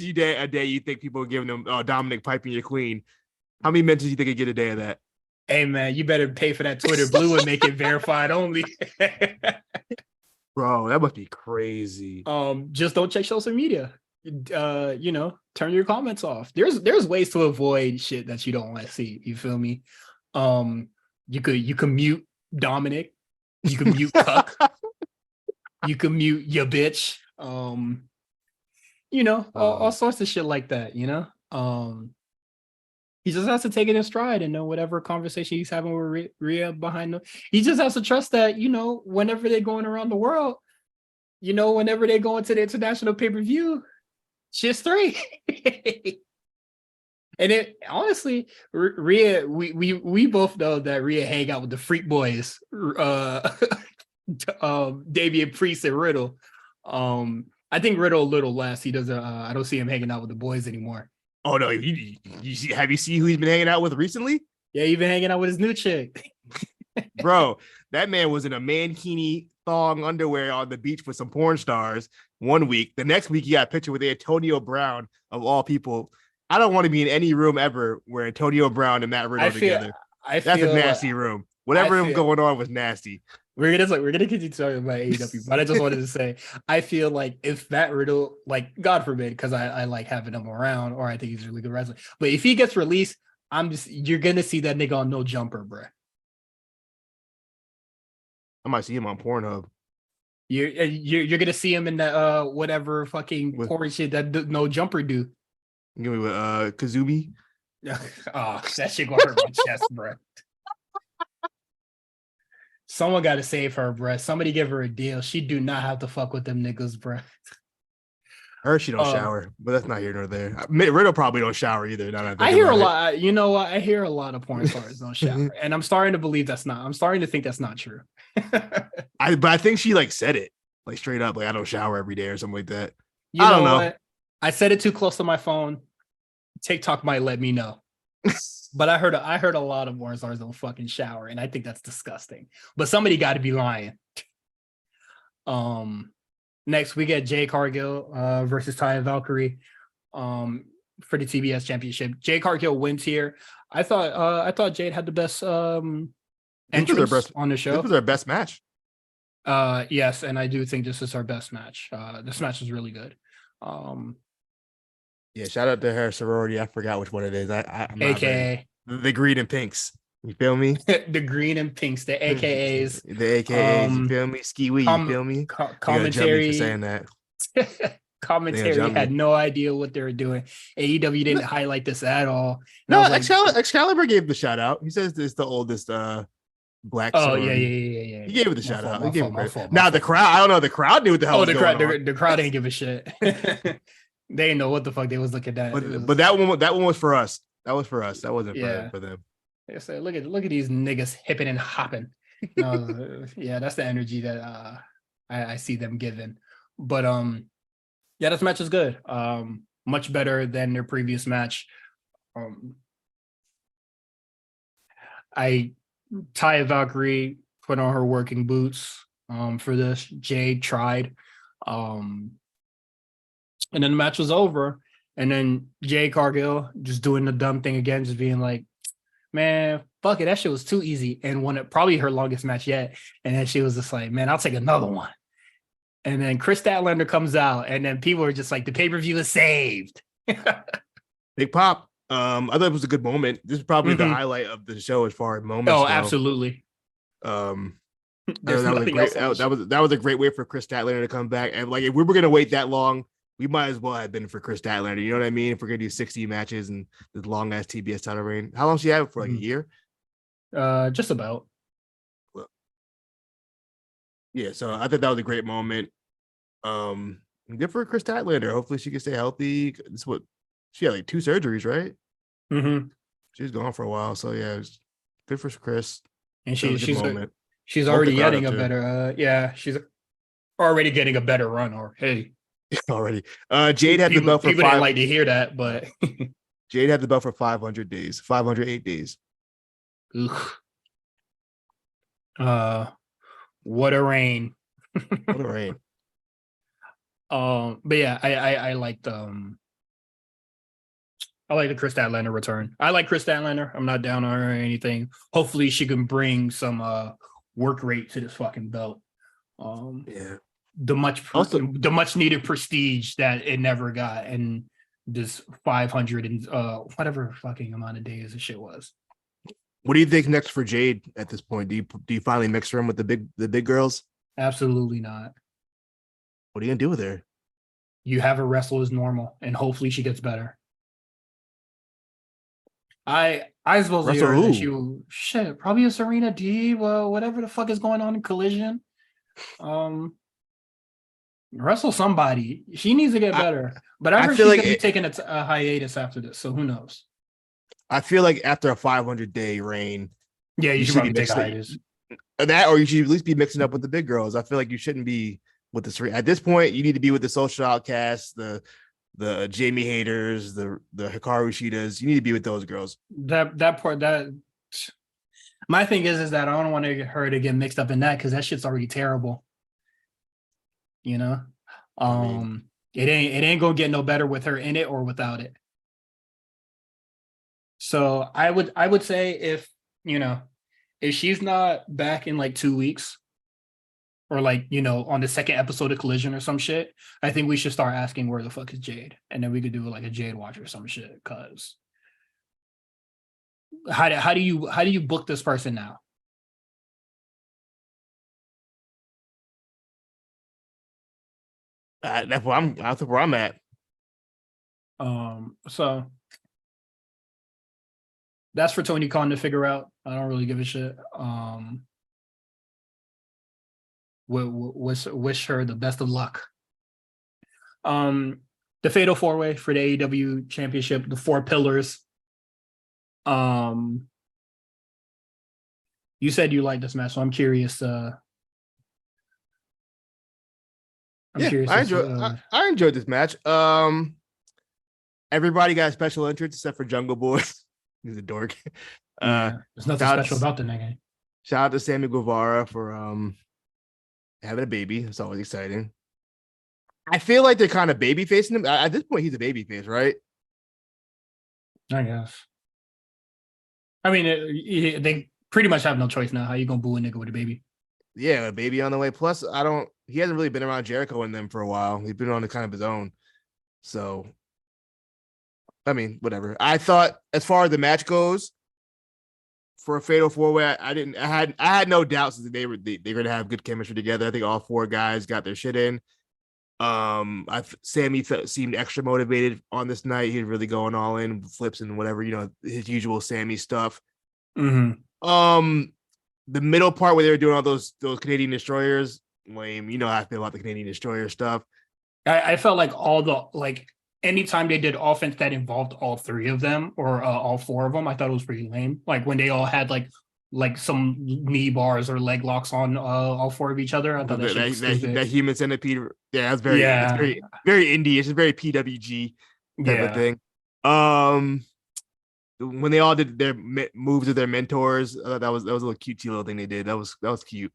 a day you think people are giving them Dominic piping your queen? How many mentions you think you get a day of that? Hey man, you better pay for that Twitter Blue and make it verified only. Bro, that must be crazy. Just don't check social media. Turn your comments off. There's ways to avoid shit that you don't want to see. You feel me? You can mute Dominic. You can mute Cuck. You can mute your bitch. All sorts of shit like that. He just has to take it in stride and know whatever conversation he's having with Rhea behind him. He just has to trust that, whenever they're going around the world, whenever they go into the international pay-per-view, shit's three. And it honestly, Rhea, we both know that Rhea hang out with the freak boys, Damian Priest and Riddle. I think Riddle a little less. He doesn't. I don't see him hanging out with the boys anymore. Oh no! Have you seen who he's been hanging out with recently? Yeah, he's been hanging out with his new chick. Bro, that man was in a mankini thong underwear on the beach with some porn stars 1 week. The next week, he got a picture with Antonio Brown, of all people. I don't want to be in any room ever where Antonio Brown and Matt Riddle together. That's a nasty room. Whatever was going on was nasty. We're gonna continue talking about AEW, but I just wanted to say I feel like if Matt Riddle, like God forbid, because I like having him around, or I think he's a really good wrestler, but if he gets released, you're gonna see that nigga on No Jumper, bro. I might see him on Pornhub. You're gonna see him in the whatever fucking porn shit that No Jumper do. Give me with Kazumi. Oh, that shit gonna hurt my chest, bro. Someone got to save her, bruh. Somebody give her a deal. She do not have to fuck with them niggas, bruh. Her, she don't shower, but that's not here nor there. Riddle probably don't shower either. I hear a lot. You know what? I hear a lot of porn stars don't shower, and I'm starting to believe that's not. I'm starting to think that's not true. But I think she like said it like straight up, like I don't shower every day or something like that. I don't know. What? I said it too close to my phone. TikTok might let me know. But I heard a lot of porn stars don't fucking shower, and I think that's disgusting. But somebody got to be lying. Next we get Jade Cargill versus Taya Valkyrie for the TBS Championship. Jade Cargill wins here. I thought Jade had the best entrance on the show. This was her best match. Yes, and I do think this is her best match. This match is really good. Yeah, shout out to her sorority. I forgot which one it is. I'm AKA the green and pinks. You feel me? The green and pinks, the AKAs. The AKAs, you feel me? Ski wee, you feel me? Commentary for saying that. Commentary had no idea what they were doing. AEW didn't highlight this at all. And no, Excalibur gave the shout out. He says it's the oldest black. Oh yeah. He gave it the shout out. He gave it credit. Now the crowd, I don't know. The crowd knew what the hell was going on. The crowd didn't give a shit. They didn't know what the fuck they was looking at. But that one was for us. That was for us. That wasn't for them. They said, look at these niggas hipping and hopping. Yeah, that's the energy that I see them giving. But yeah, this match is good. Much better than their previous match. Taya Valkyrie put on her working boots for this. Jade tried. And then the match was over. And then Jade Cargill just doing the dumb thing again, just being like, man, fuck it. That shit was too easy. And won it, probably her longest match yet. And then she was just like, man, I'll take another one. And then Chris Statlander comes out. And then people are just like, the pay-per-view is saved. Big pop. I thought it was a good moment. This is probably the highlight of the show as far as moments. Oh, absolutely. That was a great way for Chris Statlander to come back. And like, if we were gonna wait that long, we might as well have been for Chris Statlander. You know what I mean? If we're gonna do 60 matches and this long ass TBS title reign, how long she have it for? Like a year? Just about. Well, yeah. So I thought that was a great moment. Good for Chris Statlander. Hopefully she can stay healthy. This what she had like 2 surgeries, right? Mm-hmm. She's gone for a while, so yeah, it's good for Chris. And she's already getting a better. She's already getting a better run. Or hey. Already. Jade had the belt for people didn't like to hear that, but Jade had the belt for 500 days, 508 days. What a reign. What a reign. But yeah, I like the Chris Statlander return. I like Chris Statlander. I'm not down on her or anything. Hopefully she can bring some work rate to this fucking belt. Yeah. The much needed prestige that it never got, and this 500 and whatever fucking amount of days this shit was. What do you think next for Jade at this point? Do you finally mix her in with the big girls? Absolutely not. What are you gonna do with her? You have her wrestle as normal, and hopefully she gets better. I supposedly Wrestle heard that who? probably a Serena D, well, whatever the fuck is going on in Collision. Um, wrestle somebody. She needs to get I better. But I I heard feel she's like gonna be taking a hiatus after this, so who knows? I feel like after a 500-day reign, Yeah, you you should should be probably take a mixing hiatus. that, or you should at least be mixing up with the big girls. I feel like you shouldn't be with the at this point. You need to be with the social outcasts, the Jamie haters, the Hikaru Shidas. You need to be with those girls. That part that my thing is that I don't want her to get mixed up in that because that shit's already terrible. You know, I mean, it ain't gonna get no better with her in it or without it. So I would say if she's not back in like 2 weeks or like on the second episode of Collision or some shit, I think we should start asking where the fuck is Jade, and then we could do like a Jade watch or some shit. Cause how do you book this person now? that's where I'm at. So that's for Tony Khan to figure out. I don't really give a shit. Wish her the best of luck. The Fatal 4-Way for the AEW Championship, the 4 pillars. You said you liked this match, so I'm curious. I'm Yeah, curious. I enjoyed this match. Everybody got special entrance except for Jungle Boy. He's a dork. There's nothing shout special about the nigga. Shout out to Sammy Guevara for having a baby. It's always exciting. I feel like they're kind of baby facing him. At this point, he's a baby face, right? I guess. I mean, they pretty much have no choice now. How you gonna boo a nigga with a baby? Yeah, a baby on the way. Plus, he hasn't really been around Jericho and them for a while. He's been on the kind of his own. So, I mean, whatever. I thought as far as the match goes, for a fatal 4-way, I had no doubts that they're gonna have good chemistry together. I think all 4 guys got their shit in. Sammy seemed extra motivated on this night. He was really going all in, flips and whatever, his usual Sammy stuff. Mm-hmm. The middle part where they were doing all those Canadian destroyers, lame. You know how I feel about the Canadian destroyer stuff. I felt like anytime they did offense that involved all 3 of them or all 4 of them, I thought it was pretty lame. Like when they all had like some knee bars or leg locks on all 4 of each other. I thought that human centipede. Yeah, that's yeah. very very indie. It's very PWG type of thing. When they all did their moves with their mentors, that was a little cute little thing they did. That was cute.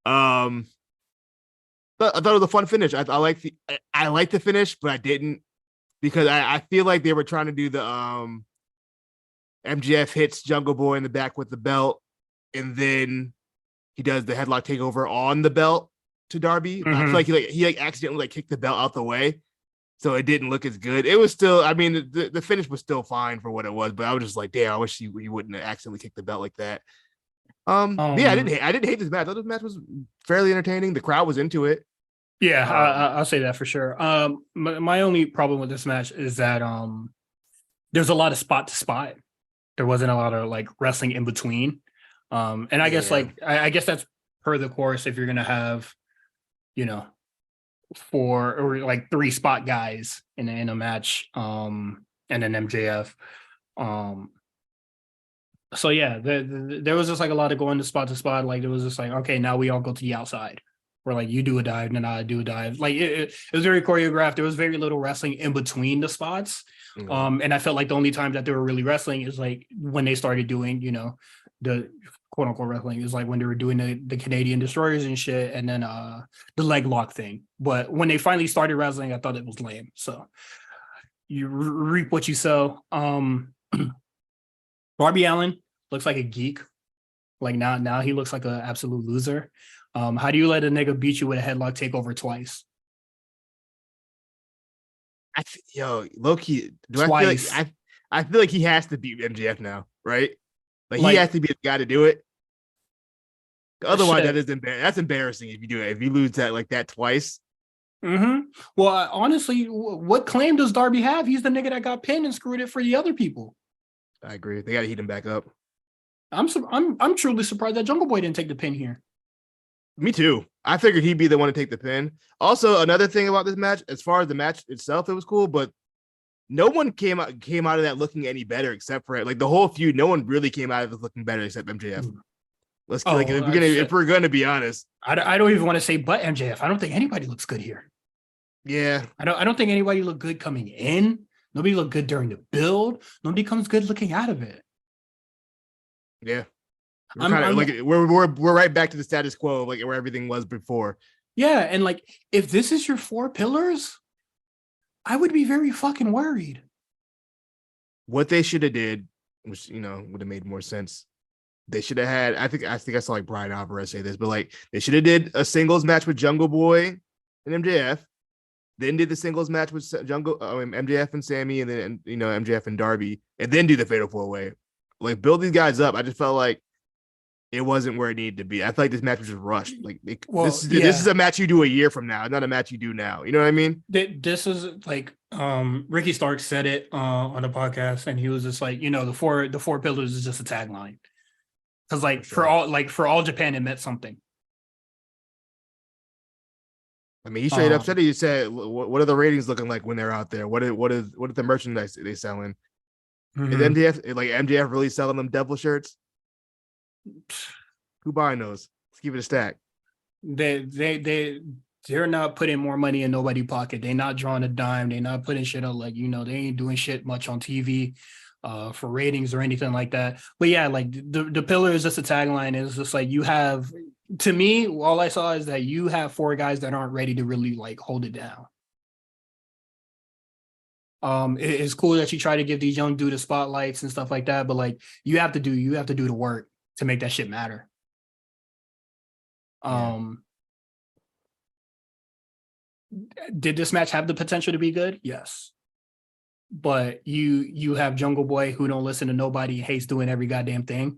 But I thought it was a fun finish. I like the finish, but I didn't because I feel like they were trying to do the MJF hits Jungle Boy in the back with the belt, and then he does the headlock takeover on the belt to Darby. Mm-hmm. I feel like he accidentally kicked the belt out the way, so it didn't look as good. It was still, I mean, the finish was still fine for what it was, but I was just like, damn, I wish he wouldn't have accidentally kicked the belt like that. Yeah, I didn't hate this match. I thought this match was fairly entertaining. The crowd was into it. Yeah, I'll say that for sure. My only problem with this match is that there's a lot of spot to spot. There wasn't a lot of like wrestling in between. And I guess I guess that's per the course if you're gonna have, 4 or like 3 spot guys in a match, and an MJF. So yeah, there was just like a lot of going to spot. Like it was just like, okay, now we all go to the outside. Where like you do a dive and then I do a dive. Like it was very choreographed. There was very little wrestling in between the spots. Mm-hmm. And I felt like the only time that they were really wrestling is like when they started doing, the quote unquote wrestling is like when they were doing the Canadian destroyers and shit, and then the leg lock thing. But when they finally started wrestling, I thought it was lame. So you reap what you sow. Darby Allin looks like a geek. Like now he looks like an absolute loser. How do you let a nigga beat you with a headlock takeover twice? Low-key, twice. I feel like he has to beat MJF now, right? Like he has to be the guy to do it. Otherwise, that's embarrassing if you do it. If you lose that like that twice. Mm-hmm. Well, honestly, what claim does Darby have? He's the nigga that got pinned and screwed it for the other people. I agree. They got to heat him back up. I'm truly surprised that Jungle Boy didn't take the pin here. Me too. I figured he'd be the one to take the pin. Also, another thing about this match, as far as the match itself, it was cool, but no one came out of that looking any better except for like the whole feud. No one really came out of it looking better except MJF. If we're gonna be honest, I don't even want to say but MJF. I don't think anybody looks good here. Yeah, I don't think anybody looked good coming in. Nobody looked good during the build. Nobody comes good looking out of it. Yeah, we're right back to the status quo, like where everything was before. Yeah, and like if this is your 4 pillars, I would be very fucking worried. What they should have did, which would have made more sense. They should have had. I think I saw like Brian Alvarez say this, but like they should have did a singles match with Jungle Boy and MJF, then did the singles match with MJF and Sammy, and then MJF and Darby, and then do the Fatal 4-Way. Like build these guys up. I just felt like it wasn't where it needed to be. I felt like this match was just rushed. Like this is a match you do a year from now, not a match you do now. You know what I mean? This is like Ricky Stark said it on the podcast, and he was just like, the four pillars is just a tagline. Because for all Japan, it meant something. I mean, he straight up said it. He said, "What are the ratings looking like when they're out there? What is the merchandise they selling? Mm-hmm. Is MJF really selling them devil shirts? Who buying those? Let's give it a stack. They're not putting more money in nobody's pocket. They're not drawing a dime. They're not putting shit out. They ain't doing shit much on TV. For ratings or anything like that. But yeah, like the pillar is just a tagline. It's just like you have, to me, all I saw is that you have 4 guys that aren't ready to really like hold it down. It's cool that you try to give these young dudes spotlights and stuff like that, but like you have to do the work to make that shit matter. Did this match have the potential to be good? Yes. But you have Jungle Boy who don't listen to nobody, hates doing every goddamn thing.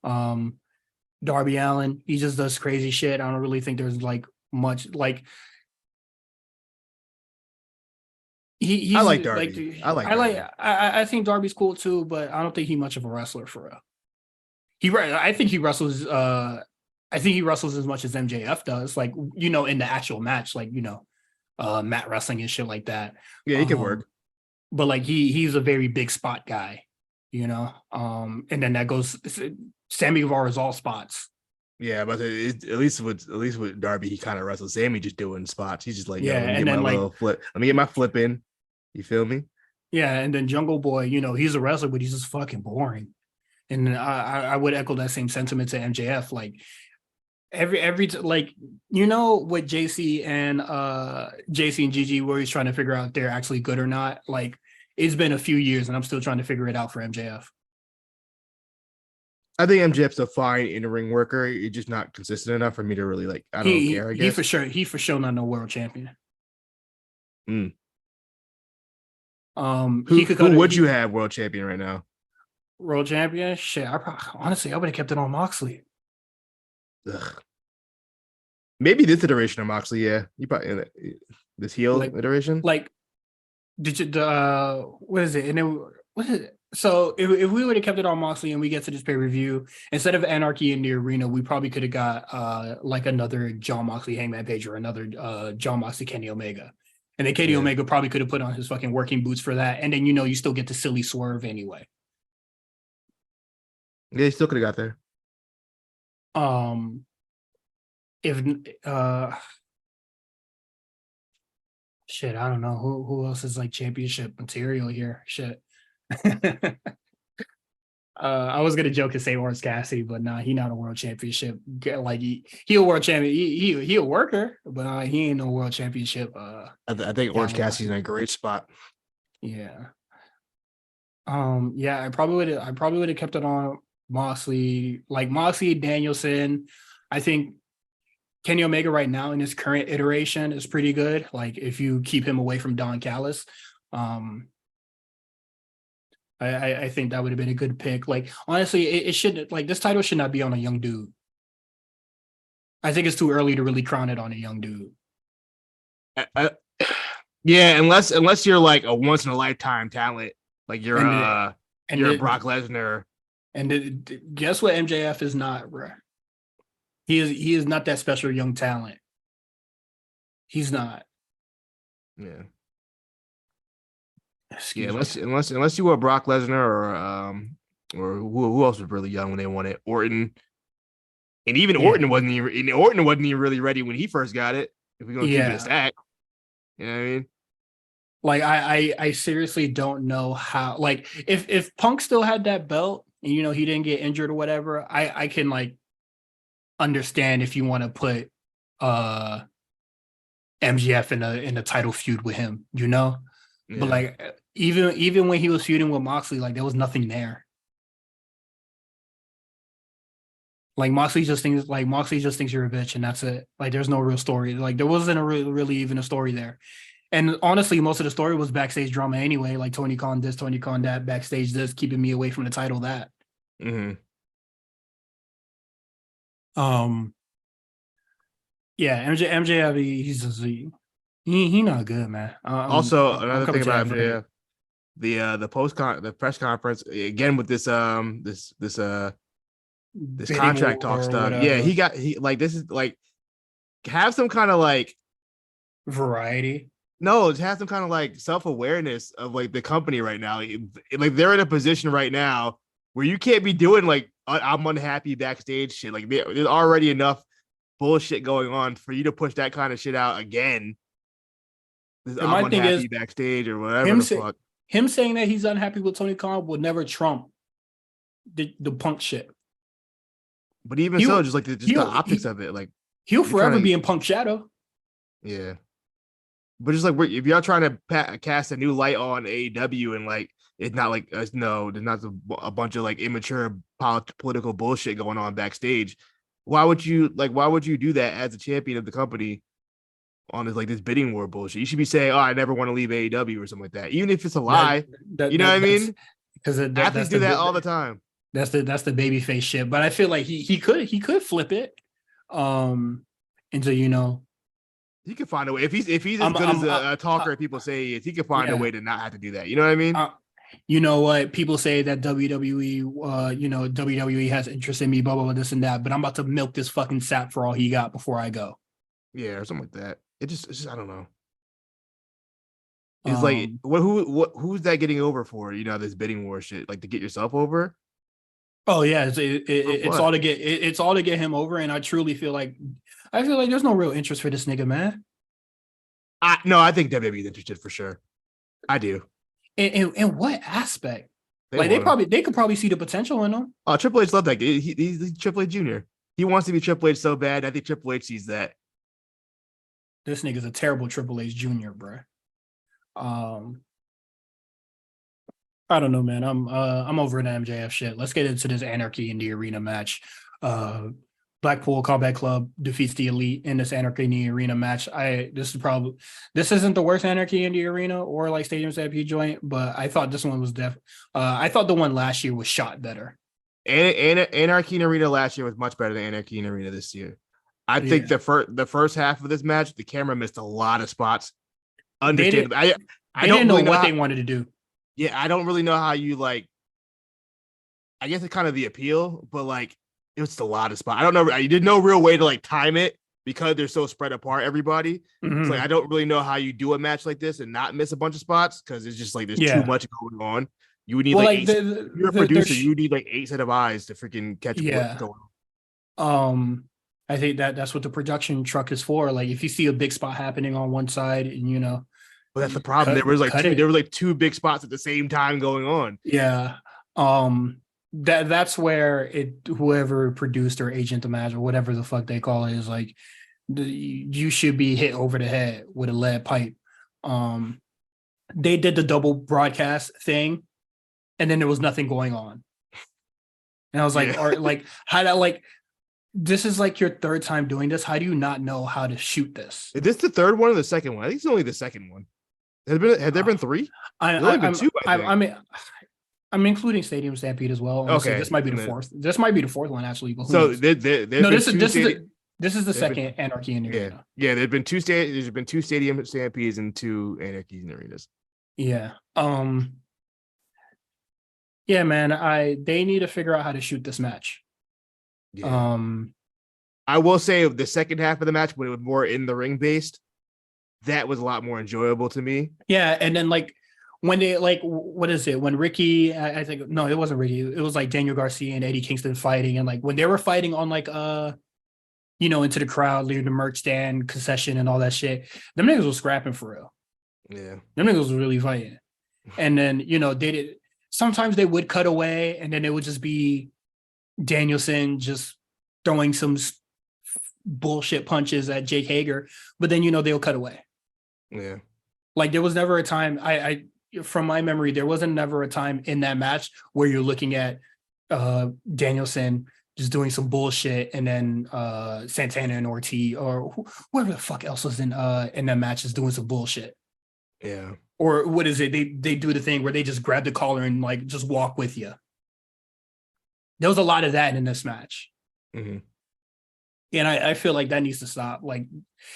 Darby Allin, he just does crazy shit. I don't really think there's like much like he's I like Darby. I think Darby's cool too, but I don't think he's much of a wrestler for real. I think he wrestles as much as MJF does, like in the actual match, like mat wrestling and shit like that. Yeah, he can work. But like he's a very big spot guy, and then that goes Sammy Guevara's all spots. Yeah, but at least with Darby, he kind of wrestles. Sammy just doing spots. He's just like, and then little flip. Let me get my flip in. You feel me? Yeah, and then Jungle Boy, he's a wrestler, but he's just fucking boring. And I would echo that same sentiment to MJF. Like every like what JC and Gigi where he's trying to figure out if they're actually good or not. Like it's been a few years and I'm still trying to figure it out for MJF. I think MJF's a fine in-ring worker. He's just not consistent enough for me to really like. I don't care. I guess he for sure not no world champion. Who would you have world champion right now? World champion? Shit, honestly I would have kept it on Moxley. Ugh. Maybe this iteration of Moxley, yeah. You probably this heel iteration. Like, did you what is it? And then what is it? So if we would have kept it on Moxley and we get to this pay-per-view, instead of Anarchy in the Arena, we probably could have got like another John Moxley Hangman Page or another John Moxley Kenny Omega. And then Kenny Omega probably could have put on his fucking working boots for that. And then you still get the silly swerve anyway. Yeah, you still could have got there. Shit, I don't know who else is like championship material here. Shit. I was gonna joke and say Orange Cassidy, but nah, he not a world championship. Like he a world champion. He a worker, but he ain't no world championship. I think Orange Cassidy's in a great spot. Yeah. Yeah, I probably would have kept it on Moxley, like Moxley, Danielson. I think Kenny Omega right now in his current iteration is pretty good. Like if you keep him away from Don Callis, I think that would have been a good pick. Like honestly, it shouldn't, like this title should not be on a young dude. I think it's too early to really crown it on a young dude. Yeah, unless you're like a once in a lifetime talent, like you're you're a Brock Lesnar. And guess what MJF is not, bro? He is not that special young talent. He's not. Yeah. Excuse me. Unless you were Brock Lesnar or who else was really young when they won it? Orton. And even Orton wasn't even really ready when he first got it. If we're gonna keep it a stack. You know what I mean? Like I seriously don't know how, like, if Punk still had that belt and he didn't get injured or whatever, I can like understand if you want to put MGF in a title feud with him, but like even when he was feuding with Moxley, like there was nothing there. Like Moxley just thinks you're a bitch and that's it. Like there's no real story. Like there wasn't really even a story there. And honestly, most of the story was backstage drama anyway. Like Tony Khan this, Tony Khan that, backstage this, keeping me away from the title that. Mm-hmm. Yeah, MJF, he's just he not good, man. Also, another thing about MJF, the press conference again with this contract talk stuff. Yeah, he like this is like have some kind of like variety. No, just have some kind of like self-awareness of like the company right now. Like they're in a position right now where you can't be doing like I'm unhappy backstage shit. Like there's already enough bullshit going on for you to push that kind of shit out again. I'm unhappy backstage or whatever the fuck. Him saying that he's unhappy with Tony Khan will never trump the Punk shit. But even so, just like the optics of it, like he'll forever be in Punk shadow. Yeah. But just like if y'all trying to cast a new light on AEW and like it's not like there's not a bunch of like immature political bullshit going on backstage. Why would you do that as a champion of the company on this bidding war bullshit? You should be saying, "Oh, I never want to leave AEW" or something like that, even if it's a lie. You know what I mean? Because athletes do that all the time. That's the babyface shit. But I feel like he could flip it, into He could find a way if he's as good as a talker. People say he is. He could find a way to not have to do that. You know what I mean? You know what? People say that WWE, WWE has interest in me, blah blah blah, this and that. But I'm about to milk this fucking sap for all he got before I go. Yeah, or something like that. It's just I don't know. It's like who's that getting over for? This bidding war shit, like to get yourself over. Oh yeah, it's all to get him over, and I truly feel like there's no real interest for this nigga, man. I think WWE is interested for sure. I do. In what aspect? They could probably see the potential in him. Oh, Triple H loved that. He's Triple H Jr. He wants to be Triple H so bad. I think Triple H sees that. This nigga's a terrible Triple H Jr., bro. I don't know, man. I'm over the MJF shit. Let's get into this Anarchy in the Arena match. Blackpool Combat Club defeats the Elite in this Anarchy in the Arena match. This isn't the worst Anarchy in the Arena or like Stadium Stampede joint, but I thought this one was I thought the one last year was shot better. Anarchy in Arena last year was much better than Anarchy in Arena this year. I think the first half of this match, the camera missed a lot of spots. Understandable. I don't really know what they wanted to do. Yeah, I don't really know how you like. I guess it's kind of the appeal, but like it was a lot of spots. I don't know. You did no real way to like time it because they're so spread apart. Everybody, It's like I don't really know how you do a match like this and not miss a bunch of spots because it's just like there's too much going on. You would need you're a producer. You need like 8 set of eyes to freaking catch what's going on. I think that's what the production truck is for. Like if you see a big spot happening on one side, and but that's the problem. There was like 2 big spots at the same time going on. Yeah. That's where whoever produced or agent the match or whatever the fuck they call it is like you should be hit over the head with a lead pipe. They did the double broadcast thing, and then there was nothing going on. And I was like, how that like. This is like your third time doing this. How do you not know how to shoot this? Is this the third one or the second one? I think it's only the second one. Had there been 3? There's only been 2. I'm including Stadium Stampede as well. Okay, this might be the fourth. This might be the fourth one actually. But this is the second Anarchy in the Arena. Yeah, there's been 2 Stadium Stampedes and 2 Anarchies in Arenas. Yeah. Yeah, man. They need to figure out how to shoot this match. Yeah. I will say the second half of the match when it was more in the ring based, that was a lot more enjoyable to me. Yeah, and then like when they like what is it? When Ricky, I think no, it wasn't Ricky. It was like Daniel Garcia and Eddie Kingston fighting, and like when they were fighting on like into the crowd, leaving the merch stand, concession, and all that shit. Them niggas was scrapping for real. Yeah. Them niggas was really fighting. And then, they did sometimes they would cut away and then it would just be Danielson just throwing some bullshit punches at Jake Hager, but then they'll cut away. Yeah. Like there was never a time I from my memory, there wasn't never a time in that match where you're looking at Danielson just doing some bullshit and then Santana and Ortiz or whoever the fuck else was in that match is doing some bullshit. Yeah. Or what is it? They do the thing where they just grab the collar and like just walk with you. There was a lot of that in this match. Mm-hmm. And I feel like that needs to stop. Like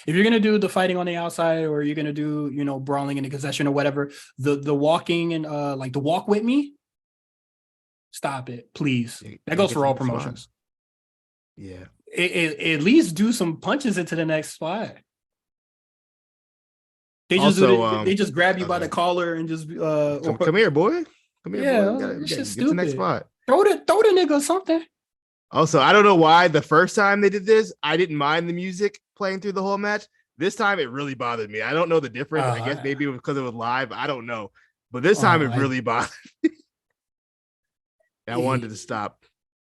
if you're gonna do the fighting on the outside or you're gonna do, brawling in the concession or whatever, the walking and like the walk with me, stop it, please. That goes for all promotions. Yeah. At least do some punches into the next spot. They just they just grab you by the collar and just come here, boy. Come here, boy. This shit's stupid. Get to the next spot. Throw the nigga something. Also, I don't know why the first time they did this, I didn't mind the music playing through the whole match. This time it really bothered me. I don't know the difference. I guess maybe because it was live. I don't know. But this time it really bothered me. I wanted to stop.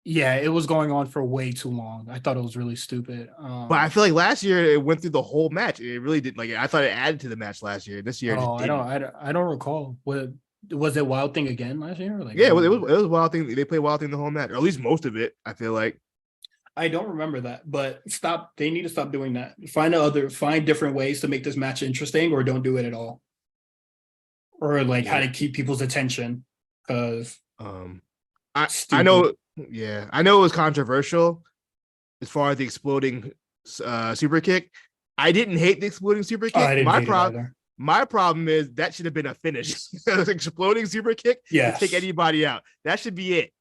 Yeah, it was going on for way too long. I thought it was really stupid. But I feel like last year it went through the whole match. It really did. Like I thought it added to the match last year. This year, I don't recall. Was it Wild Thing again last year? Like, yeah, it was Wild Thing. They played Wild Thing the whole match, or at least most of it. I feel like. I don't remember that, but stop. They need to stop doing that. Find different ways to make this match interesting, or don't do it at all. Or like how to keep people's attention, because I know. Yeah, I know it was controversial as far as the exploding super kick. I didn't hate the exploding super kick. My problem is that should have been a finish. Exploding super kick. Yeah, take anybody out. That should be it.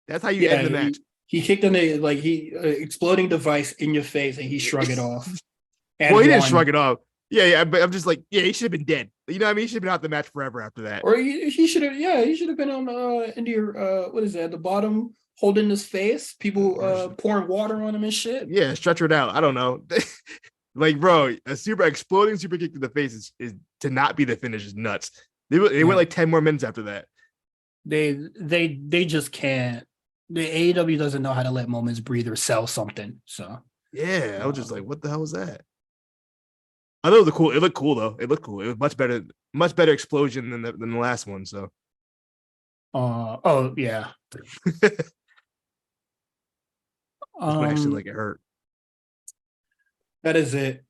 That's how you end the match. He kicked in exploding device in your face and he shrugged it off. Well, he didn't shrug it off. Yeah, but I'm just like, he should have been dead. You know what I mean? He should have been out the match forever after that. Or he should have been on in your what is that, at the bottom, holding his face, people pouring water on him and shit. Yeah, stretch it out. I don't know. Like, bro, a exploding super kick to the face is to not be the finish is nuts. They went like 10 more minutes after that. They just can't. The AEW doesn't know how to let moments breathe or sell something. So yeah, I was just like, what the hell was that? I thought it was cool. It looked cool though. It looked cool. It was much better explosion than the last one. So oh yeah. Actually, like it hurt. That is it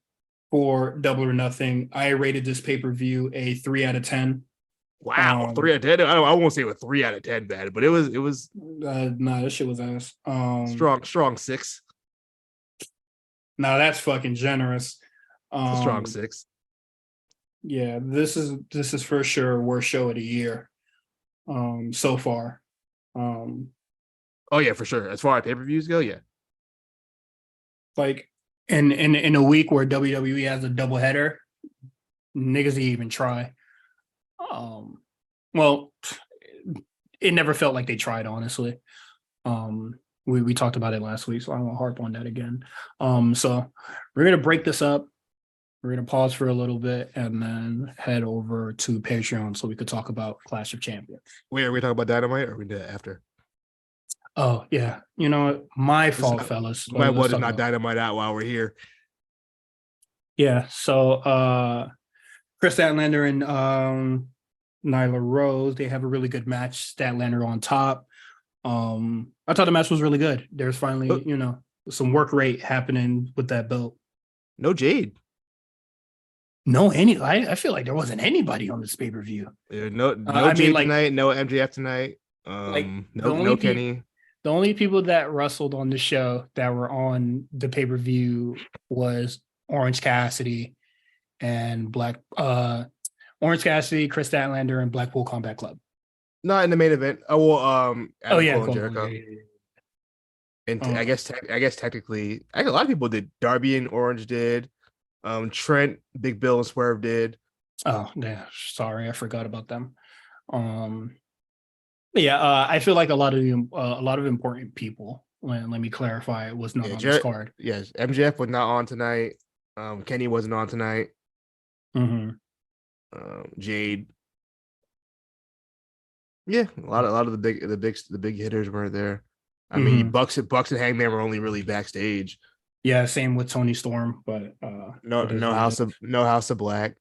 for Double or Nothing. I rated this pay-per-view a 3 out of 10. Wow, 3 out of 10. I won't say it was 3 out of 10 bad, but it was. Nah, this shit was ass. Strong 6. Nah, that's fucking generous. Strong 6. Yeah, this is for sure worst show of the year. So far. Oh yeah, for sure. As far as pay-per-views go, yeah. Like in a week where WWE has a doubleheader, niggas didn't even try. Well, it never felt like they tried, honestly. We talked about it last week, so I won't harp on that again. So we're gonna break this up. We're gonna pause for a little bit and then head over to Patreon so we could talk about Clash of Champions. Wait, are we talking about Dynamite or are we do that after? Oh yeah, you know what? My fault, fellas. My what is not Dynamite out while we're here. Yeah, so Chris Statlander and Nyla Rose, they have a really good match. Statlander on top. I thought the match was really good. There's finally, some work rate happening with that belt. No Jade. I feel like there wasn't anybody on this pay-per-view. No Jade tonight, no MJF tonight. No Kenny. The only people that wrestled on the show that were on the pay-per-view was Orange Cassidy and Orange Cassidy, Chris Statlander, and Blackpool Combat Club. not in the main event. Oh well, Oh Adam yeah, Cole and cool. Jericho. And I Um, guess technically, a lot of people did. Darby and Orange did. Trent, Big Bill, and Swerve did. oh yeah, sorry, I forgot about them. Um, yeah, I feel like a lot of important people. Let me clarify, it was not Yeah, on this card. yes, MJF was not on tonight. Kenny wasn't on tonight. Hmm. Jade. Yeah, a lot of the big hitters weren't there. I mean, Hmm. Bucks and Hangman were only really backstage. Yeah, same with Tony Storm, but it is what it is. No House of Black.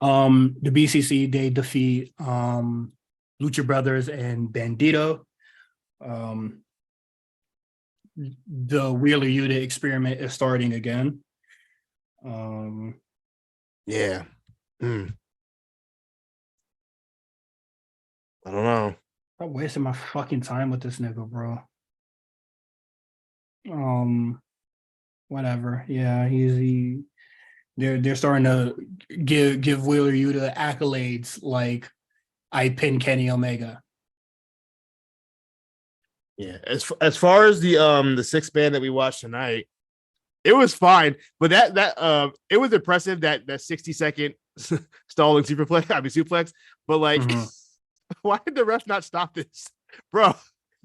The BCC, they defeat Lucha Brothers and Bandito. Um, the Wheeler Yuta experiment is starting again. Yeah. Mm. I don't know. I'm wasting my fucking time with this nigga, bro. Whatever. Yeah, they're starting to give Wheeler Yuta accolades like I pinned Kenny Omega. Yeah. As far as the six man that we watched tonight, it was fine, but it was impressive that 60-second stalling suplex. But like, Mm-hmm. why did the ref not stop this, bro?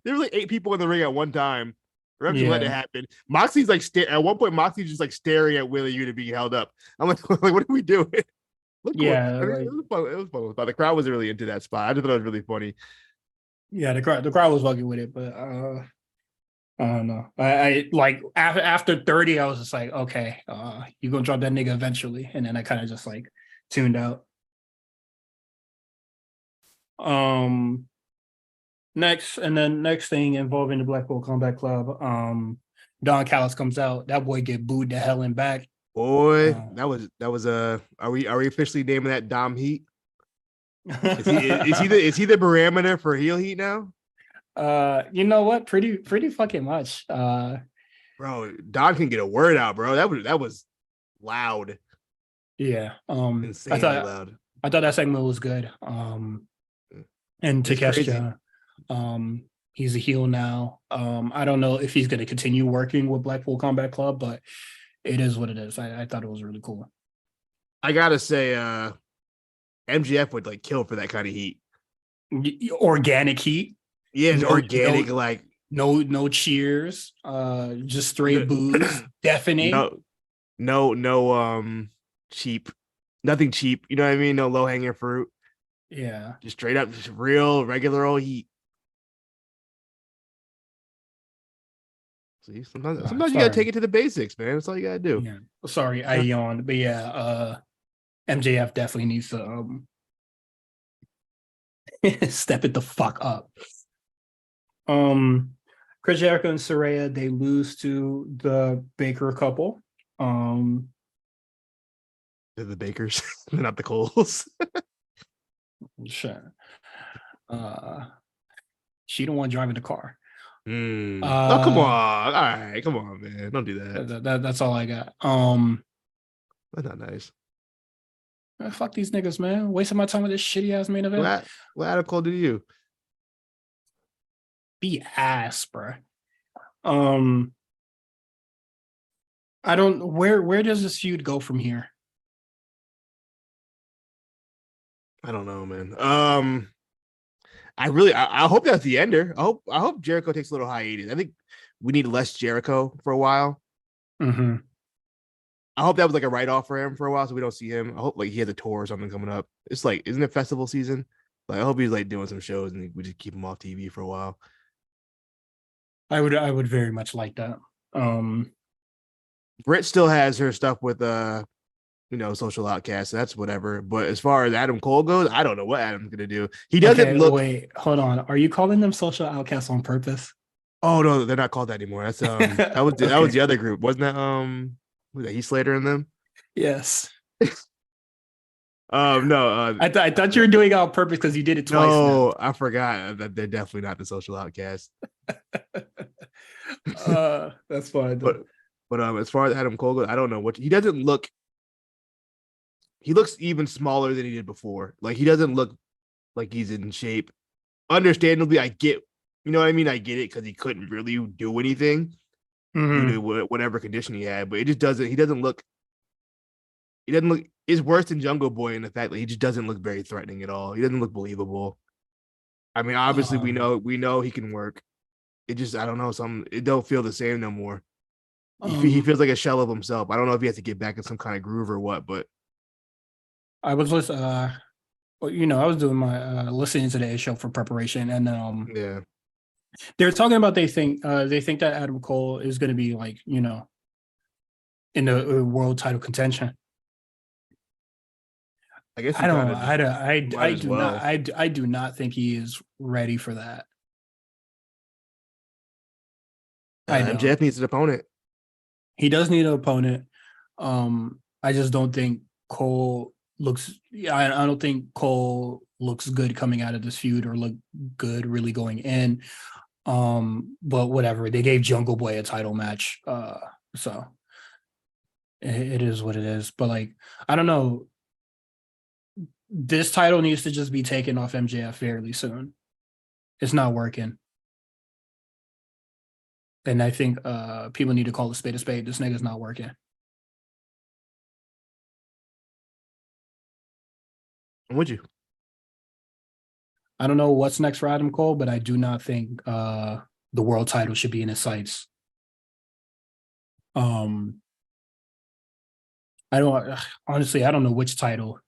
There were like 8 people in the ring at one time. The ref just let it happen. Moxley's like at one point. Moxley's just like staring at Willie U to be held up. I'm like, what are we doing? Look, cool. Yeah, I mean, like, it was fun. It was fun. But the crowd wasn't really into that spot. I just thought it was really funny. yeah, the crowd was fucking with it, but I don't know. I like after 30, I was just like, okay, you gonna drop that nigga eventually, and then I kind of just like tuned out. Next thing involving the Blackpool Combat Club, Don Callis comes out. That boy get booed to hell and back. Boy, that was are we officially naming that Dom Heat? Is he the barometer for heel heat now? You know what? Pretty fucking much. Bro, Don can get a word out, bro. That was loud. Yeah. Insanely loud. I thought that segment was good. And Takeshita, he's a heel now. I don't know if he's going to continue working with Blackpool Combat Club, but it is what it is. I thought it was really cool. I gotta say, MGF would like kill for that kind of heat. Organic heat. Yeah, organic, like no cheers, just straight booze, deafening. No, cheap, nothing cheap. You know what I mean? No low hanging fruit. Yeah, just straight up, just real regular old heat. See, sometimes you gotta take it to the basics, man. That's all you gotta do. Yeah, sorry, I yawned, but yeah, MJF definitely needs to step it the fuck up. Chris Jericho and Saraya, they lose to the Baker couple. They're the Bakers, not the Coles. Sure. She the one driving the car. Oh, come on. All right, come on, man. Don't do that. That's all I got. That's not nice. Fuck these niggas, man. Wasting my time with this shitty ass main event. What Adam Cole did to you? Be ass, bro. I don't. Where does this feud go from here? I don't know, man. I hope that's the ender. I hope Jericho takes a little hiatus. I think we need less Jericho for a while. Mm-hmm. I hope that was like a write-off for him for a while, so we don't see him. I hope like he has a tour or something coming up. It's like, isn't it festival season? Like, I hope he's like doing some shows and we just keep him off TV for a while. I would very much like that. Britt still has her stuff with Social Outcast. So that's whatever. But as far as Adam Cole goes, I don't know what Adam's gonna do. He doesn't look. Wait, hold on. Are you calling them social outcasts on purpose? Oh no, they're not called that anymore. That's that was the other group, wasn't that? Was that Heath Slater and them? Yes. No. I thought you were doing it on purpose because you did it twice. No, I forgot that they're definitely not the social outcast. That's fine. But as far as Adam Cole goes, I don't know what he doesn't look. He looks even smaller than he did before. Like he doesn't look like he's in shape. Understandably, I get, you know what I mean? I get it because he couldn't really do anything due to whatever condition he had, but it just doesn't, he doesn't look, it's worse than Jungle Boy in the fact that he just doesn't look very threatening at all. He doesn't look believable. I mean, obviously we know he can work. It just, I don't know, it don't feel the same no more. He feels like a shell of himself. I don't know if he has to get back in some kind of groove or what, but I was listening, I was doing my listening to the A show for preparation, and yeah, they're talking about they think that Adam Cole is going to be like, in the world title contention. I guess I do not think he is ready for that. MJF needs an opponent. He does need an opponent. I just don't think Cole looks. I don't think Cole looks good coming out of this feud, or look good really going in. But whatever. They gave Jungle Boy a title match. So it is what it is. But like, I don't know. This title needs to just be taken off MJF fairly soon. It's not working. And I think people need to call a spade a spade. This nigga's not working. Would you? I don't know what's next for Adam Cole, but I do not think the world title should be in his sights. I don't know which title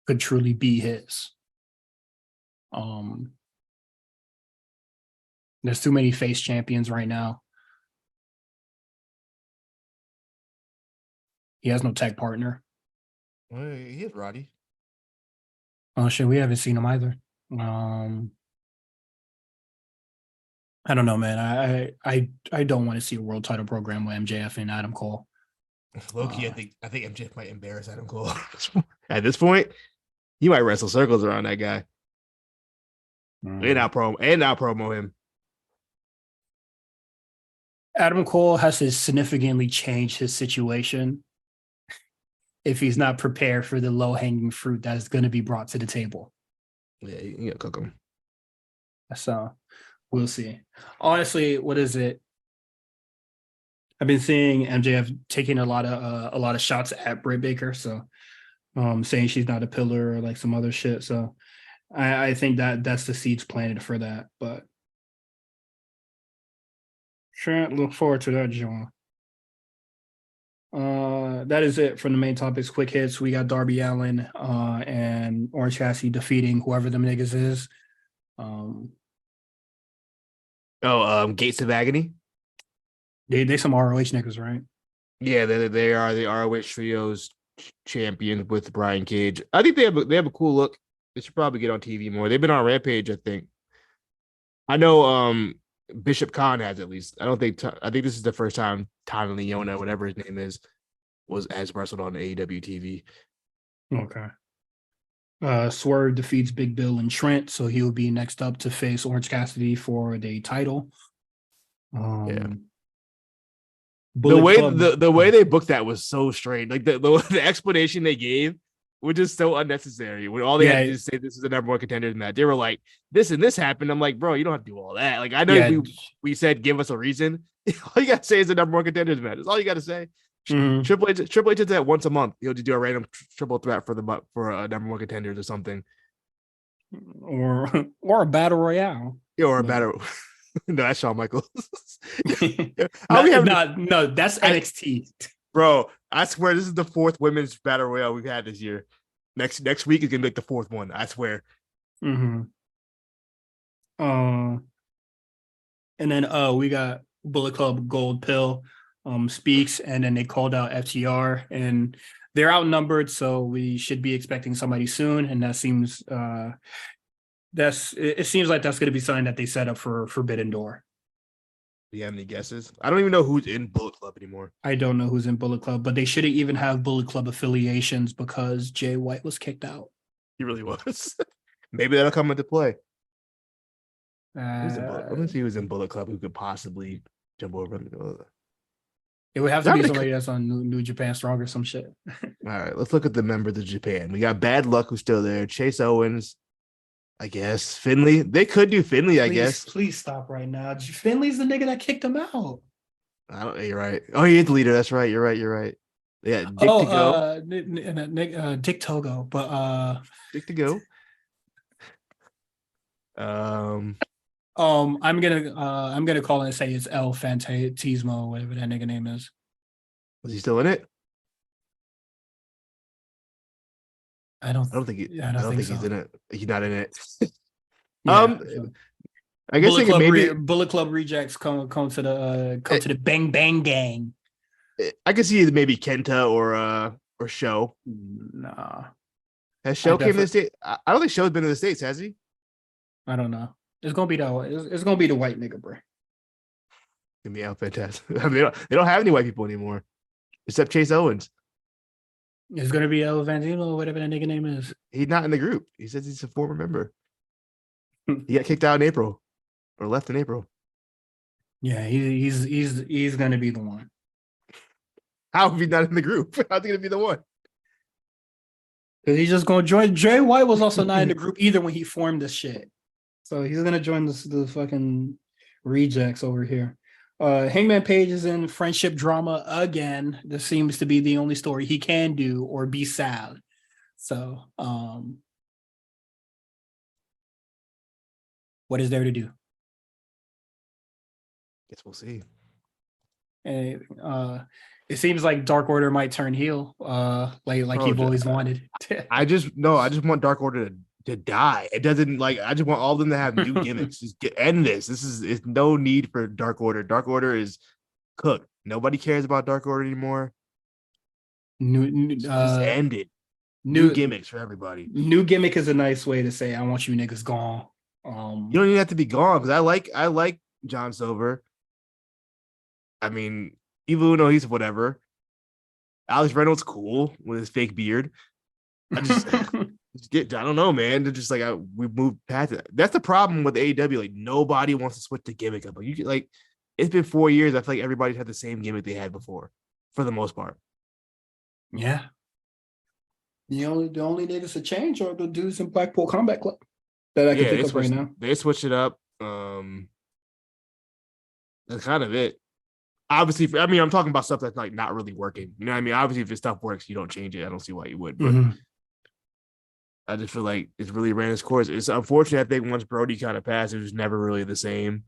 could truly be his. There's too many face champions right now. He has no tag partner. Well, he is Roddy. Oh shit, we haven't seen him either. I don't know, man. I don't want to see a world title program with MJF and Adam Cole. Loki, I think MJF might embarrass Adam Cole. At this point, he might wrestle circles around that guy. And now promo him. Adam Cole has to significantly change his situation if he's not prepared for the low-hanging fruit that's going to be brought to the table. Yeah, you gotta cook him. So we'll see. Honestly, what is it? I've been seeing MJF taking a lot of shots at Britt Baker, so saying she's not a pillar or like some other shit. So I think that's the seeds planted for that. But sure, look forward to that, John. That is it for the main topics. Quick hits. We got Darby Allin and Orange Cassidy defeating whoever them niggas is. Gates of Agony. They some ROH niggas, right? Yeah, they are the ROH trios champions with Brian Cage. I think they have a cool look. They should probably get on TV more. They've been on Rampage, I think. I know Bishop Khan has, at least. I think this is the first time Tana Leona, whatever his name is, has wrestled on AEW TV. Okay. Swerve defeats Big Bill and Trent, so he will be next up to face Orange Cassidy for the title. Yeah. The way they booked that was so strange. Like the explanation they gave was just so unnecessary. When all they had to do is say this is the number one contender match. They were like, this and this happened. I'm like, bro, you don't have to do all that. Like, I know we said give us a reason. All you gotta say is the number one contenders match. That's all you gotta say. Mm-hmm. Triple H does that once a month. He'll just do a random triple threat for a number one contenders or something. Or a battle royale. Yeah, or a battle. No, that's Shawn Michaels. No, that's NXT. Bro, I swear this is the fourth women's battle royale we've had this year. Next week is gonna be like the fourth one. I swear. Mm-hmm. And then we got Bullet Club Gold Pill speaks, and then they called out FTR, and they're outnumbered, so we should be expecting somebody soon. And that seems it seems like that's going to be something that they set up for Forbidden Door. Do you have any guesses? I don't even know who's in Bullet Club anymore. I don't know who's in Bullet Club, but they shouldn't even have Bullet Club affiliations because Jay White was kicked out. He really was. Maybe that'll come into play. Let me see who's in Bullet Club who could possibly jump over. It would have to be somebody that's on New Japan Strong or some shit. All right, let's look at the members of Japan. We got Bad Luck, who's still there. Chase Owens. I guess Finley. They could do Finley. I guess. Please stop right now. Finley's the nigga that kicked him out. I don't. You're right. Oh, he is the leader. That's right. You're right. You're right. Yeah, Dick Oh, to go. Dick Togo, but Dick to go. Um, I'm gonna call it and say it's El Fantasmo, whatever that nigga name is. was he still in it? I don't think he. I don't think so. He's in it. He's not in it. Yeah. I guess Bullet Club rejects come to the Bang Bang Gang. I can see maybe Kenta or Show. Nah. Has Show came to the States? I don't think Show's been to the States, has he? I don't know. It's gonna be the white nigga, bro. Give me out fantastic. I mean, they don't have any white people anymore, except Chase Owens. It's gonna be El Fantasmo or whatever that nigga name is. He's not in the group. He says he's a former member. He got kicked out in April, or left in April. Yeah, he's gonna be the one. How if he's not in the group? How's he gonna be the one? Because he's just gonna join. Jay White was also not in the group either when he formed this shit. So he's gonna join the fucking rejects over here. Hangman Page is in friendship drama again. This seems to be the only story he can do or be sad. So what is there to do? Guess we'll see. And it seems like Dark Order might turn heel, like you've always wanted. I just want Dark Order to die. It doesn't I just want all of them to have new gimmicks. Just end this. It's no need for Dark Order. Dark Order is cooked. Nobody cares about Dark Order anymore. Just end it. New gimmicks for everybody. New gimmick is a nice way to say I want you niggas gone. You don't even have to be gone because I like John Silver. I mean, even though he's whatever. Alex Reynolds cool with his fake beard. I don't know, man. They're just we moved past it. That's the problem with AEW. Like nobody wants to switch the gimmick up. It's been 4 years. I feel like everybody's had the same gimmick they had before, for the most part. Yeah. The only niggas to change are the dudes in Blackpool Combat Club that I can think of right now. They switched it up. That's kind of it. Obviously, I'm talking about stuff that's not really working. You know what I mean? Obviously, if this stuff works, you don't change it. I don't see why you would. But I just feel like it's really ran its course. It's unfortunate. I think once Brody kind of passed, it was never really the same.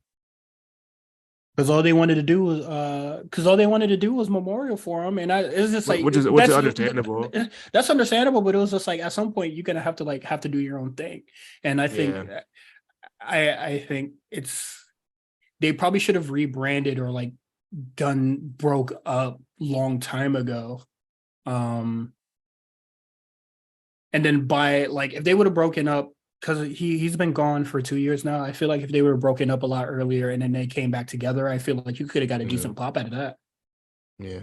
Because all they wanted to do was memorial for him, and it's just which is understandable. That's understandable, but it was just at some point you're gonna have to do your own thing, and I think I think they probably should have rebranded or broke up long time ago, and then if they would have broken up. Because he's been gone for 2 years now. I feel like if they were broken up a lot earlier and then they came back together, I feel like you could have got a decent pop out of that. Yeah.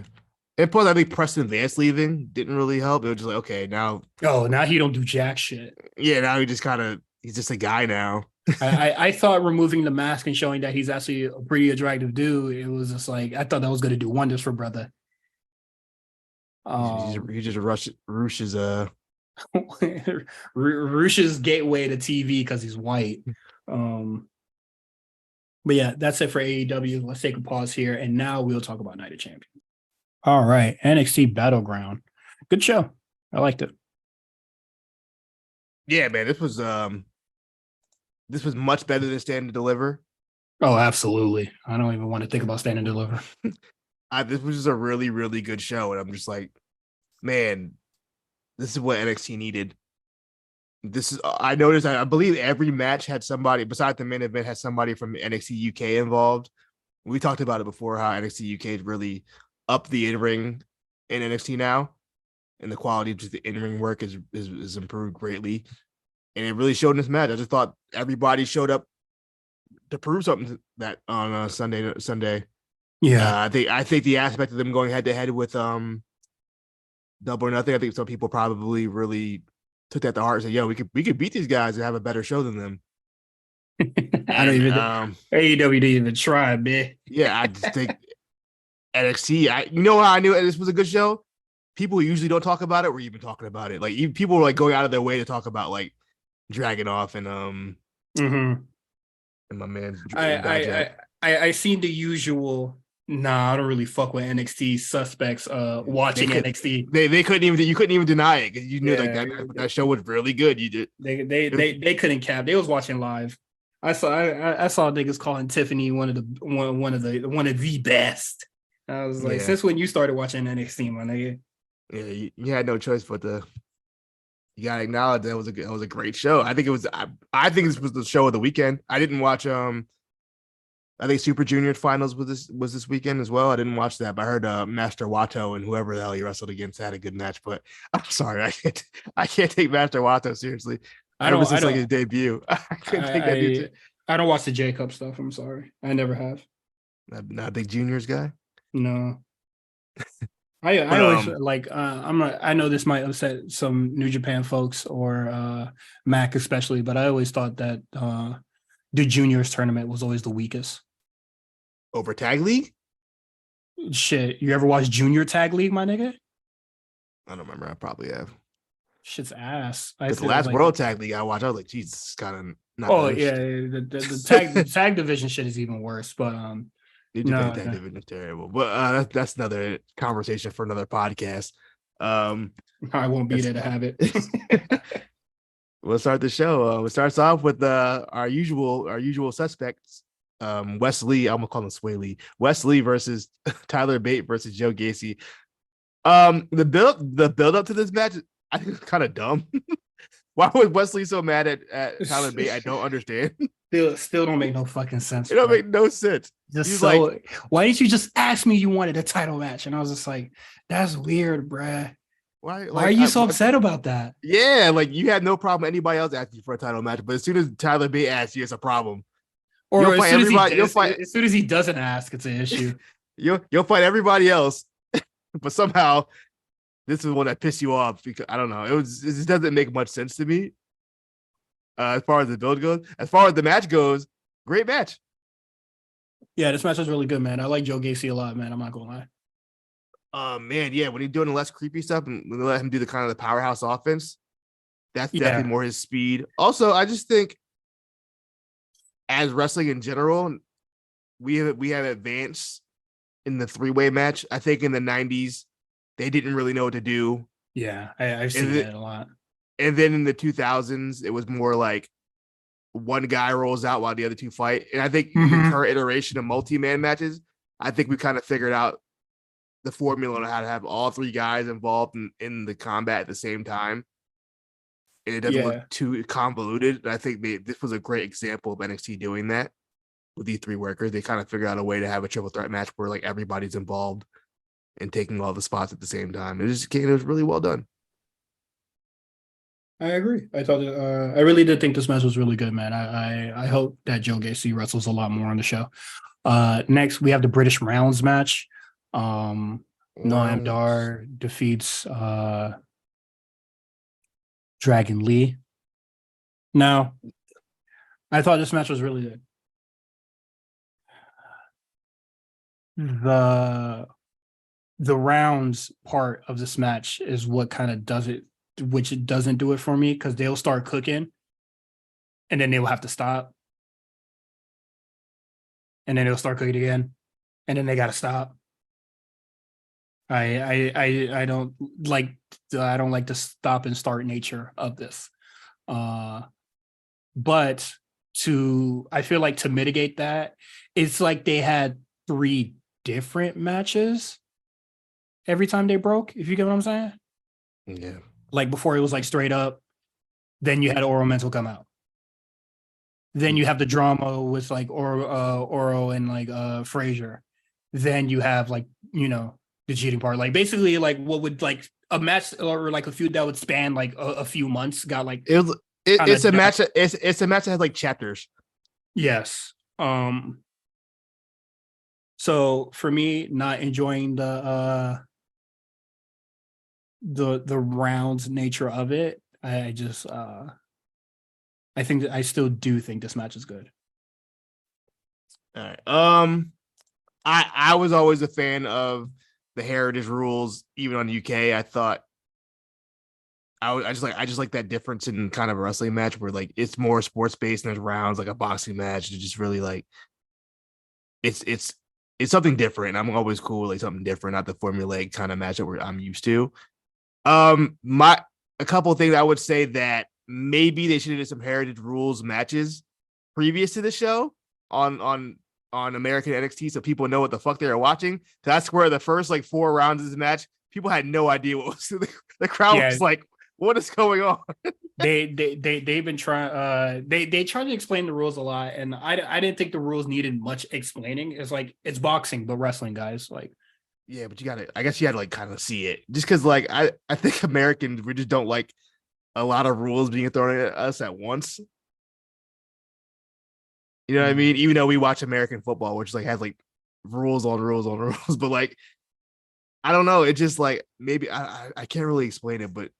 And plus, I think Preston Vance leaving didn't really help. It was just okay, now. Oh, now he don't do jack shit. Yeah, now he's just a guy now. I thought removing the mask and showing that he's actually a pretty attractive dude, it was just I thought that was going to do wonders for brother. He just Rush's Rush's gateway to TV because he's white. But yeah, that's it for AEW. Let's take a pause here, and now we'll talk about Night of Champions. All right, NXT Battleground, good show. I liked it. Yeah, man, this was much better than Stand and Deliver. Oh, absolutely. I don't even want to think about Stand and Deliver. This was just a really, really good show, and I'm just man. This is what NXT needed. I noticed, I believe every match had somebody, besides the main event, had somebody from NXT UK involved. We talked about it before, how NXT UK has really upped the in-ring in NXT now. And the quality of just the in-ring work is improved greatly. And it really showed in this match. I just thought everybody showed up to prove something that on Sunday. Yeah. I think the aspect of them going head-to-head with Double or Nothing. I think some people probably really took that to heart and said, "Yo, we could beat these guys and have a better show than them." I don't even AEW didn't even try, man. Yeah, I just think NXT. You know how I knew this was a good show? People who usually don't talk about it were even talking about it. People were going out of their way to talk about Dragunov Mm-hmm. and my man I Dijak. I seen the usual. Nah, I don't really fuck with NXT suspects. They Watching could NXT. they couldn't even you couldn't even deny it because you knew like Yeah, that show was really good. You did they couldn't cap. They was watching live. I saw niggas calling Tiffany one of the best. I was like, yeah since when you started watching NXT, my nigga? yeah you had no choice but to you gotta acknowledge that was a great show. I think it was I think this was the show of the weekend. I didn't watch I think Super Junior finals was this weekend as well. I didn't watch that, but I heard Master Wato and whoever the hell he wrestled against had a good match. But I'm sorry, I can't take Master Wato seriously. Ever I since like his don't debut, I couldn't take that dude. I I don't watch the J Cup stuff. I'm sorry, I never have. Not a big juniors guy. No, I But always like I'm not I know this might upset some New Japan folks or Mac especially, but I always thought that the juniors tournament was always the weakest. over Tag League, Shit, you ever watch Junior Tag League, my nigga? I don't remember. I probably have Shit's ass. I because the feel last like World Tag League I watched, I was like, Jesus, kind of not oh that yeah, interesting. the tag division shit is even worse. But New Japan no, Tag no, Division is terrible, but that's another conversation for another podcast. I won't be That's, there to have it. we'll start the show. It starts off with our usual suspects. Wesley, I'm gonna call him Sway Lee. Wesley versus Tyler Bate versus Joe Gacy. The build up to this match, I think it's kind of dumb. Why was Wesley so mad at Tyler Bate? I don't understand. Still don't make no fucking sense, It don't bro. make no sense. Just He's like, so why didn't you just ask me you wanted a title match? And I was just like, that's weird, bruh. why? Why are Like, you so upset about that? yeah, like you had no problem anybody else asking you for a title match, but as soon as Tyler Bate asks you, it's a problem. You'll Or fight everybody. as soon as he doesn't ask, it's an issue. You'll fight everybody else, but somehow this is one that pissed you off because I don't know. It just doesn't make much sense to me. As far as the build goes, as far as the match goes, great match. Yeah, this match was really good, man. I like Joe Gacy a lot, man. I'm not gonna lie. Man, yeah, when he's doing the less creepy stuff and when they let him do the kind of the powerhouse offense, that's definitely Yeah, more his speed. Also, I just think as wrestling in general, we have advanced in the three-way match. I think in the 90s, they didn't really know what to do. yeah, I've seen And, that a lot. and then in the 2000s, it was more like one guy rolls out while the other two fight. And I think the Mm-hmm. current iteration of multi-man matches, I think we kind of figured out the formula on how to have all three guys involved in the combat at the same time. And it doesn't look Yeah, too convoluted. And I think this was a great example of NXT doing that with these three workers. They kind of figured out a way to have a triple threat match where like everybody's involved and taking all the spots at the same time. It was really well done. I agree. I really did think this match was really good, man. I hope that Joe Gacy wrestles a lot more on the show. Next we have the British Rounds match. Noam Wow. Dar defeats Dragon Lee. Now, I thought this match was really good. The the rounds part of this match is what kind of does it, which it doesn't do it for me because they'll start cooking and then they'll have to stop and then they'll start cooking again and then they got to stop. I don't like the stop and start nature of this. Uh, but I feel like to mitigate that, it's like they had three different matches every time they broke. If you get what I'm saying, Yeah. like before it was like straight up. Then you had Oral Mental come out. Then you have the drama with like Oro and like Frazier. Then you have like the cheating part. Like basically like what would like a match or like a feud that would span like a few months got like It's a down. match. It's a match that has like chapters. Yes. So for me, not enjoying the rounds nature of it, I just I think that I still do think this match is good. All right. I was always a fan of the heritage rules, even on UK. I just like that difference in kind of a wrestling match where like it's more sports based and there's rounds like a boxing match. It's just really like it's something different. I'm always cool with like something different, not the formulaic kind of match that I'm used to. My a couple of things I would say that maybe they should have did some heritage rules matches previous to the show on American NXT so people know what the fuck they are watching. That's where the first like 4 rounds of this match, people had no idea what was the crowd was like, what is going on? they've been trying they tried to explain the rules a lot, and I didn't think the rules needed much explaining. It's like it's boxing but wrestling, guys. Like, yeah, but I guess you had to like kind of see it just because like I think Americans, we just don't like a lot of rules being thrown at us at once. You know what I mean? Even though we watch American football, which like has like rules on rules on rules, but like I don't know. It just like maybe I can't really explain it, but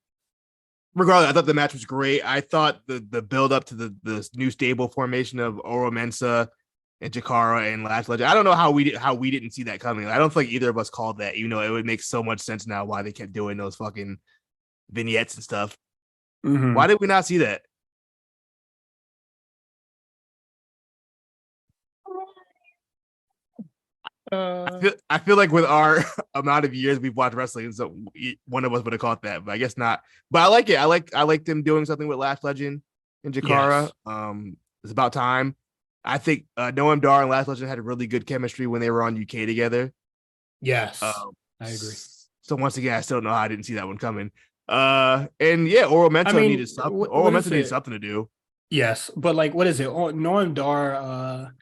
regardless, I thought the match was great. I thought the build up to the new stable formation of Oro Mensah and Jakara and Lash Legend. I don't know how we didn't see that coming. I don't think either of us called that, even though it would make so much sense now why they kept doing those fucking vignettes and stuff. mm-hmm. Why did we not see that? I feel like with our amount of years we've watched wrestling, so one of us would have caught that, but I guess not. But I like it. I like them doing something with Lash Legend and Jakara. Yes. It's about time. I think Noam Dar and Lash Legend had a really good chemistry when they were on UK together. Yes, I agree. So once again, I still don't know how I didn't see that one coming. And yeah, Oro Mensah needed something. Oro Mensah needed something to do. Yes, but like, what is it? Noam Dar,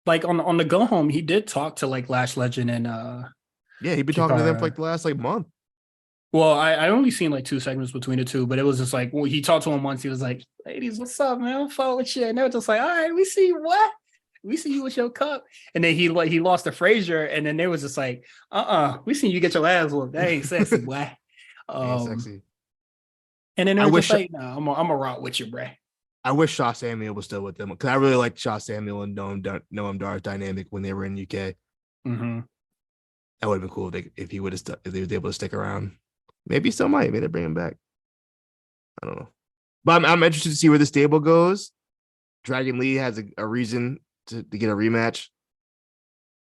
like on the go home, he did talk to like Lash Legend and yeah, he'd been talking to them for like the last like month. Well, I only seen like 2 segments between the two, but it was just like, well, he talked to him once. He was like, "Ladies, what's up, man? I'm following with you." And they were just like, "All right, we see you. What? We see you with your cup." And then he lost to Frazier, and then they was just like, we seen you get your ass whooped. That ain't sexy, boy. Ain't sexy. And then they were just like, "No, I'm a rock with you, bro." I wish Shaw Samuel was still with them because I really liked Shaw Samuel and Noam Dar's dynamic when they were in UK. Mm-hmm. That would have been cool if he would have if they was able to stick around. Maybe still might. Maybe they bring him back. I don't know. But I'm interested to see where the stable goes. Dragon Lee has a reason to get a rematch.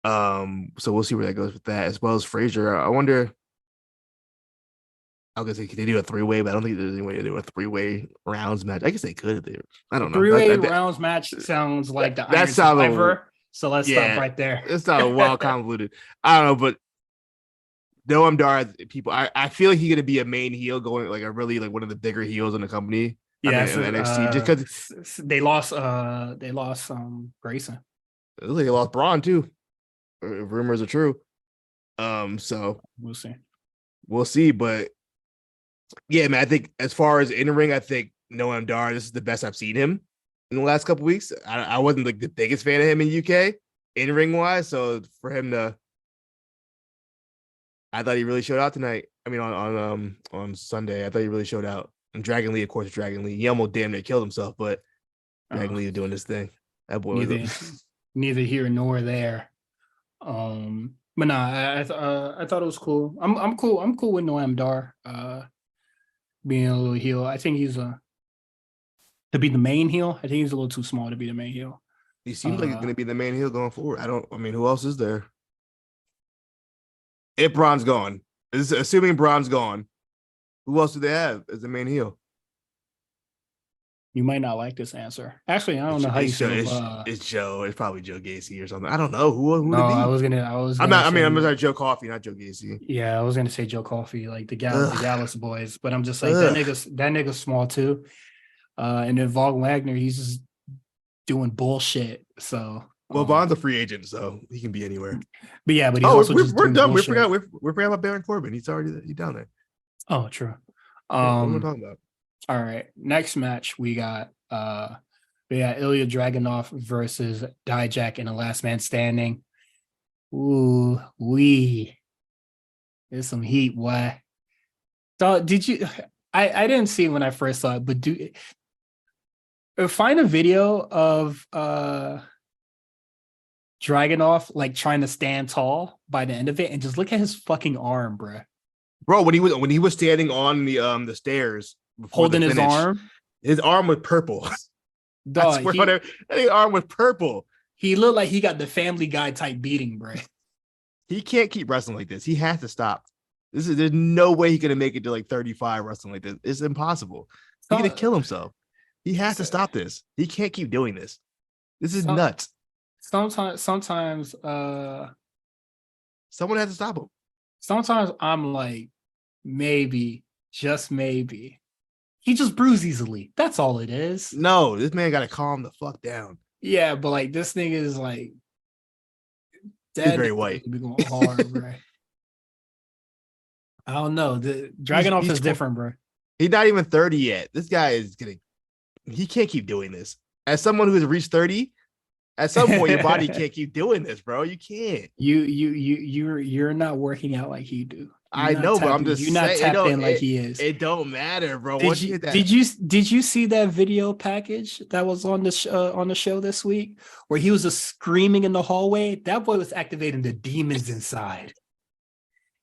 So we'll see where that goes with that, as well as Frazier. I wonder. I was gonna say, could they do a 3-way? But I don't think there's any way to do a 3-way rounds match. I guess they could. I don't know. 3-way rounds match sounds like the Iron Survivor. So let's stop right there. It's not wild convoluted. I don't know, but Noam Dar, people, I feel like he's gonna be a main heel, going like a really like one of the bigger heels in the company. Yeah, NXT just because they lost Grayson. It looks like they lost Braun too. If rumors are true. So we'll see. But yeah, man, I think as far as in ring, I think Noam Dar, this is the best I've seen him in the last couple weeks. I wasn't like the biggest fan of him in UK in ring wise, so for him to. I thought he really showed out tonight. I mean, on Sunday, I thought he really showed out. And Dragon Lee, of course, Dragon Lee. He almost damn near killed himself, but Dragon Lee was doing this thing. That boy neither here nor there. But nah, I thought it was cool. I'm cool. I'm cool with Noam Dar being a little heel. I think he's to be the main heel. I think he's a little too small to be the main heel. He seems like he's going to be the main heel going forward. I mean, who else is there? If Braun's gone, assuming Braun's gone, who else do they have as the main heel? You might not like this answer. Actually, I don't know how you feel. It's Joe. It's probably Joe Gacy or something. I don't know who. No, I was gonna. I'm sorry, Joe Coffey, not Joe Gacy. Yeah, I was gonna say Joe Coffey, like the Gallus boys, but I'm just like that nigga's small too. And then Von Wagner, he's just doing bullshit. So. Well, Von's a free agent, so he can be anywhere. But yeah, but he's also we're done. We forgot about Baron Corbin. He's down there. Oh, true. What am I talking about? All right. Next match we got Ilya Dragunov versus Dijak in a last man standing. Ooh, there's some heat. Why? So did you? I didn't see it when I first saw it, but find a video of Dragunov like trying to stand tall by the end of it, and just look at his fucking arm, bro. bro. When he was standing on the stairs before the holding his finish, arm. his arm was purple. I Dog, swear on it, his arm was purple. he looked like he got the Family Guy type beating, bro. He can't keep wrestling like this. He has to stop. There's no way he's gonna make it to like 35 wrestling like this. It's impossible. He's gonna kill himself. He has to stop this. He can't keep doing this. This is nuts. Sometimes someone has to stop him. Sometimes I'm like, maybe, just maybe, he just bruised easily. That's all it is. No, this man gotta calm the fuck down. Yeah, but like this nigga is like he's very white. Be going hard, bro. I don't know. The Dragunov is different, bro. He's not even 30 yet. This guy is he can't keep doing this. As someone who has reached 30, at some point your body can't keep doing this, bro. You can't. You're not working out like he do. I know, but I'm just you're not tapped in like he is. It don't matter, bro. Did you see that video package that was on the show this week where he was just screaming in the hallway? That boy was activating the demons inside.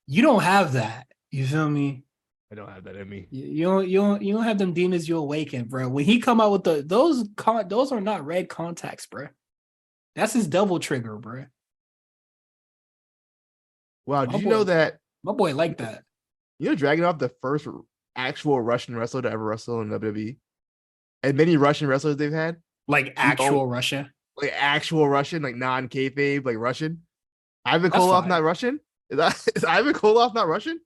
You don't have that. You feel me? I don't have that in me. You don't have them demons you awaken, bro. When he come out with those are not red contacts, bro. That's his double trigger, bro. Wow, did you know that? My boy like that. You know, Dragunov, the first actual Russian wrestler to ever wrestle in WWE, and many Russian wrestlers they've had, like actual Russian, like non-kayfabe, like Russian. Ivan Koloff not Russian? Is Ivan Koloff not Russian?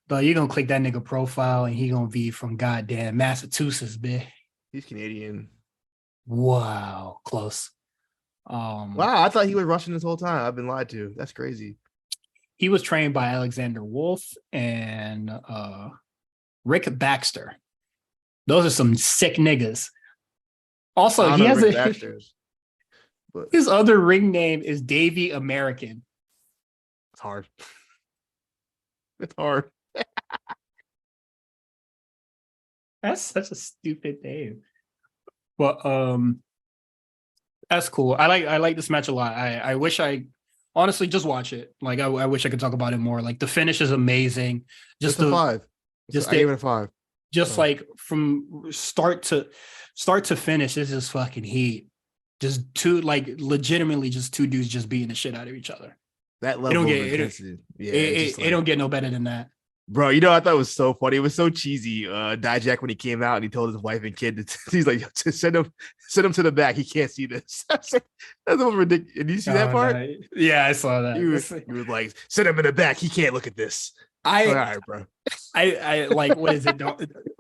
But you're gonna click that nigga profile and he gonna be from goddamn Massachusetts, bitch. He's Canadian. Wow, close. Wow, I thought he was Russian this whole time. I've been lied to. That's crazy. He was trained by Alexander Wolf and Rick Baxter. Those are some sick niggas. Also, he has his other ring name is Davey American. It's hard. It's hard. That's such a stupid name. But that's cool. I like this match a lot. I wish I honestly just watch it. Like I wish I could talk about it more. Like the finish is amazing. Just a 5. Just I gave it a 5. Just like from start to finish, this is fucking heat. Just legitimately just two dudes just beating the shit out of each other. That level of intensity. It don't get no better than that. Bro, you know, I thought it was so funny. It was so cheesy. Dijak, when he came out and he told his wife and kid, he's like, send him to the back. He can't see this. That's ridiculous. Did you see that part? No. Yeah, I saw that. He was like, send him in the back. He can't look at this. All right, bro. I like, what is it?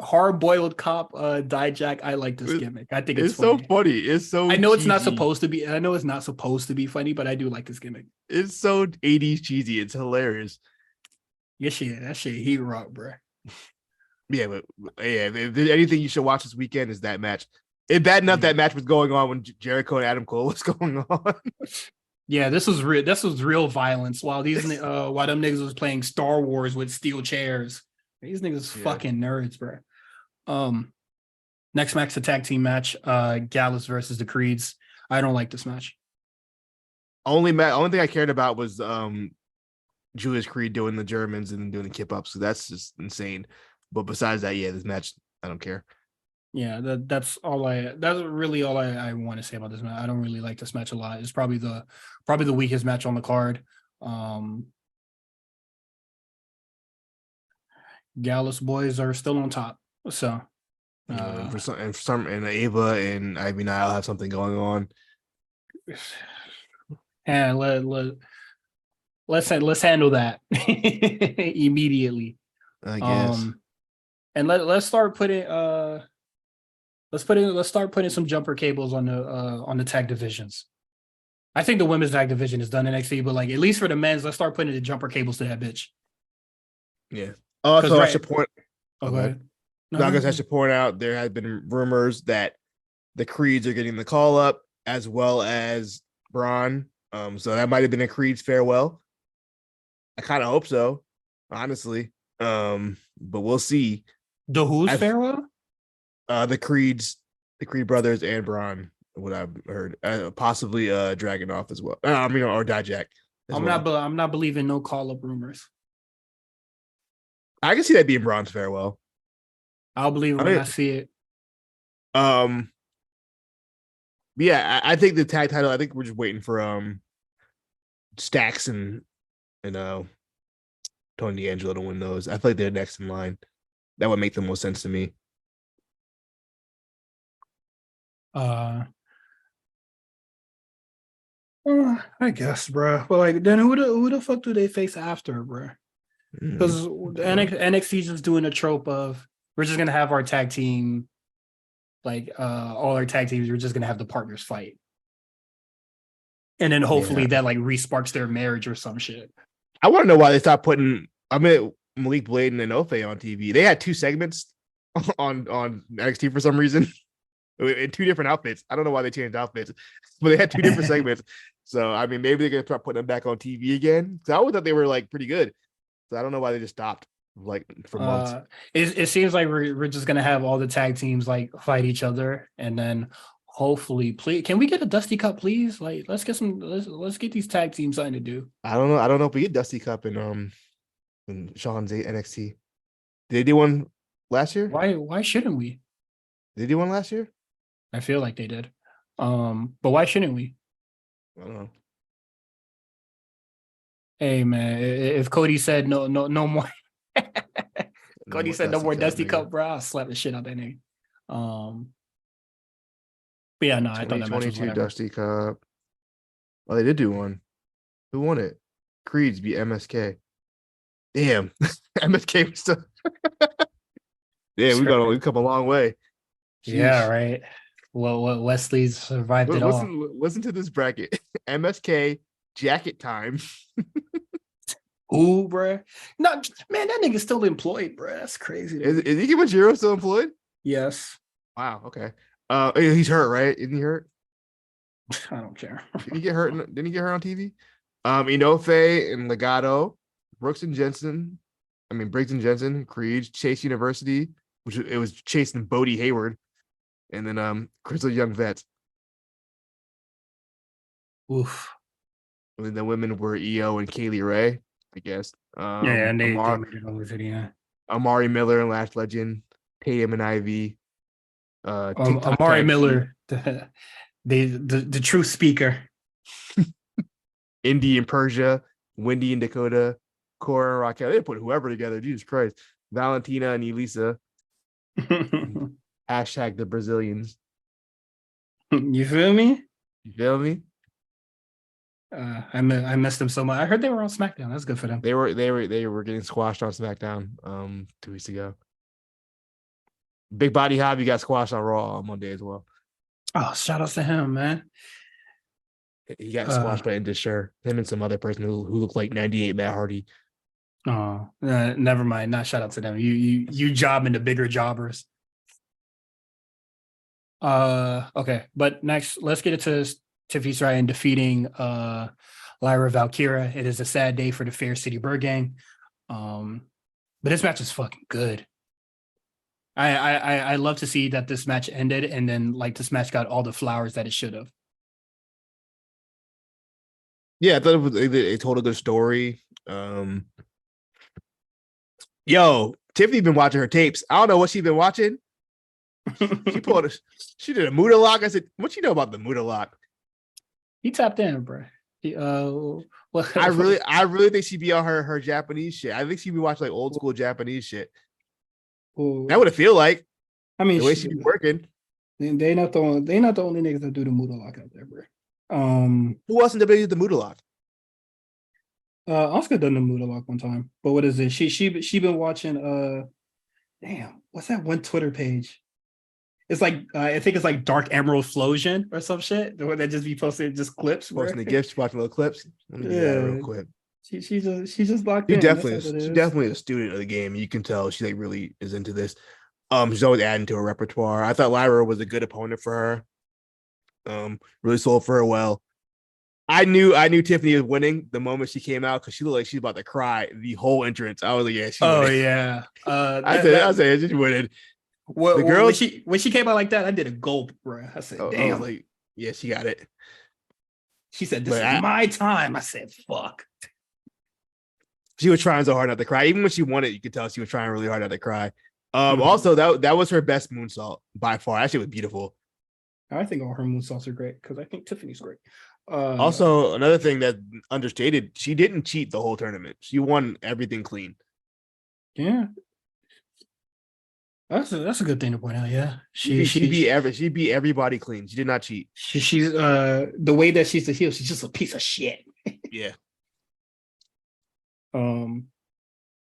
Hard boiled cop Dijak. I like this gimmick. I think it's funny. So funny. It's so I know cheesy. It's not supposed to be. I know it's not supposed to be funny, but I do like this gimmick. It's so 80s cheesy. It's hilarious. Yeah, that shit heat rock, bro. Yeah, but if there's anything you should watch this weekend is that match. It's bad enough that match was going on when Jericho and Adam Cole was going on. Yeah, this was real. This was real violence. While them niggas was playing Star Wars with steel chairs. These niggas fucking nerds, bro. Next match, the tag team match. Gallus versus the Creeds. I don't like this match. Only thing I cared about was Julius Creed doing the Germans and doing the kip ups. So that's just insane. But besides that, this match, I don't care. Yeah, that's really all I want to say about this match. I don't really like this match a lot. It's probably the weakest match on the card. Gallus boys are still on top. So and Ava and Ivy Nile have something going on. And let's handle that immediately. I guess. And let's start putting let's start putting some jumper cables on the tag divisions. I think the women's tag division is done in NXT, but like at least for the men's, let's start putting the jumper cables to that bitch. Yeah. Also, I should point. Okay. I guess I should point out there has been rumors that the Creeds are getting the call up as well as Braun. So that might have been a Creed's farewell. I kind of hope so, honestly. But we'll see. The who's farewell? The Creed brothers and Braun. What I've heard, possibly Dragunov as well. Or Dijak. I'm not believing no call up rumors. I can see that being Braun's farewell. I'll believe it when I see it. Yeah, I think the tag title. I think we're just waiting for Stacks and Tony D'Angelo to win those. I feel like they're next in line. That would make the most sense to me. I guess, bro. But like, then who the fuck do they face after, bro? Because NXT just doing a trope of we're just gonna have our tag team, like all our tag teams. We're just gonna have the partners fight, and then hopefully that like re-sparks their marriage or some shit. I want to know why they stopped putting Malik Blade and Enofe on TV. They had 2 segments on NXT for some reason in 2 different outfits. I don't know why they changed outfits, but they had 2 different segments. So I mean, maybe they're gonna start putting them back on TV again. So I always thought they were like pretty good. So I don't know why they just stopped like for months. It seems like we're just gonna have all the tag teams like fight each other, and then hopefully, please, can we get a Dusty Cup, please? Like, let's get these tag teams something to do. I don't know if we get Dusty Cup in Sean's NXT. Did they do one last year? Why shouldn't we? Did they do one last year? I feel like they did. But why shouldn't we? I don't know. Hey man, if Cody said no more, Cody said no more Dusty Cup, bro, I'll slap the shit out that nigga. But yeah, no, I thought that match was whatever. Dusty Cup. Oh, they did do one. Who won it? Creeds beat MSK. Damn, MSK was still. Damn, we've come a long way. Jeez. Yeah, right. Well, Wesley's survived it all. Listen to this bracket. MSK jacket time. Ooh, bro. No, man, that nigga's still employed, bro. That's crazy. Is Ike Majiro still employed? Yes. Wow. Okay. He's hurt, right? Isn't he hurt? I don't care. Did he get hurt? Didn't he get hurt on TV? Enofe and Legato, Briggs and Jensen, Creed, Chase University, which it was Chase and Bodie Hayward, and then Crystal Young Vet. Oof. And then the women were EO and Kaylee Ray, I guess. And they made it over to yeah. Amari Miller and Lash Legend, Tatum and Ivy. Amari Miller, the true speaker. Indy and Persia, Wendy and Dakota, Cora and Raquel. They put whoever together. Jesus Christ. Valentina and Elisa. Hashtag the Brazilians. You feel me? I missed them so much. I heard they were on SmackDown. That's good for them. They were getting squashed on SmackDown 2 weeks ago. Big Body Hobby got squashed on Raw on Monday as well. Oh, shout out to him, man. He got squashed by Indusher. Him and some other person who looked like 98 Matt Hardy. Oh, never mind. Not shout out to them. You job into bigger jobbers. Okay, but next, let's get into Tiffany Stratton defeating Lyra Valkyria. It is a sad day for the Fair City Bird Gang. But this match is fucking good. I love to see that this match ended and then like this match got all the flowers that it should have. Yeah, I thought it told a good story. Yo, Tiffany been watching her tapes. I don't know what she's been watching. She did a Muda lock. I said, what you know about the Muda lock? He tapped in, bro. I really think she'd be on her Japanese shit. I think she'd be watching like old school Japanese shit. Ooh. That would it feel like. I mean, the way she'd be working. They not the only niggas that do the Muda lock out there, bro. Who else in WWE did the Muda lock? Oscar done the Muda lock one time, but what is it? She been watching. Damn, what's that one Twitter page? It's like I think it's like Dark Emerald Flosion or some shit. The one that just be posting just clips, posting the gifts, watching little clips. Let me do that real quick. She's just locked in. She's definitely a student of the game. You can tell she like really is into this. She's always adding to her repertoire. I thought Lyra was a good opponent for her. Really sold for her well. I knew Tiffany was winning the moment she came out because she looked like she's about to cry the whole entrance. I was like, yeah, she winning. Yeah. I said she winning. The girl when she came out like that, I did a gulp, bro. I said, damn. I was like, yeah, she got it. She said, this is my time. I said, fuck. She was trying so hard not to cry. Even when she won it, you could tell she was trying really hard not to cry. Mhm. Also, that was her best moonsault by far. That shit was beautiful. I think all her moonsaults are great because I think Tiffany's great. Also, another thing that understated, she didn't cheat the whole tournament. She won everything clean. Yeah, that's a good thing to point out. Yeah, She beat everybody clean. She did not cheat. she's the way that she's the heel, she's just a piece of shit. Yeah.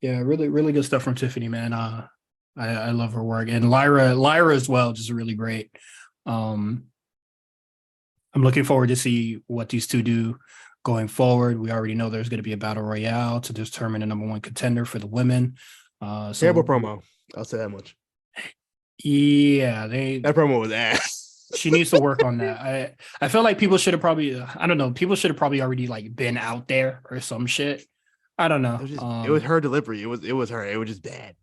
Yeah, really, really good stuff from Tiffany, man. I love her work, and Lyra as well, just really great. I'm looking forward to see what these two do going forward. We already know there's going to be a battle royale to determine the number one contender for the women. Terrible promo. I'll say that much. Yeah, that promo was ass. She needs to work on that. I feel like people should have probably, I don't know, people should have probably already like been out there or some shit. I don't know. It was her delivery. It was her. It was just bad.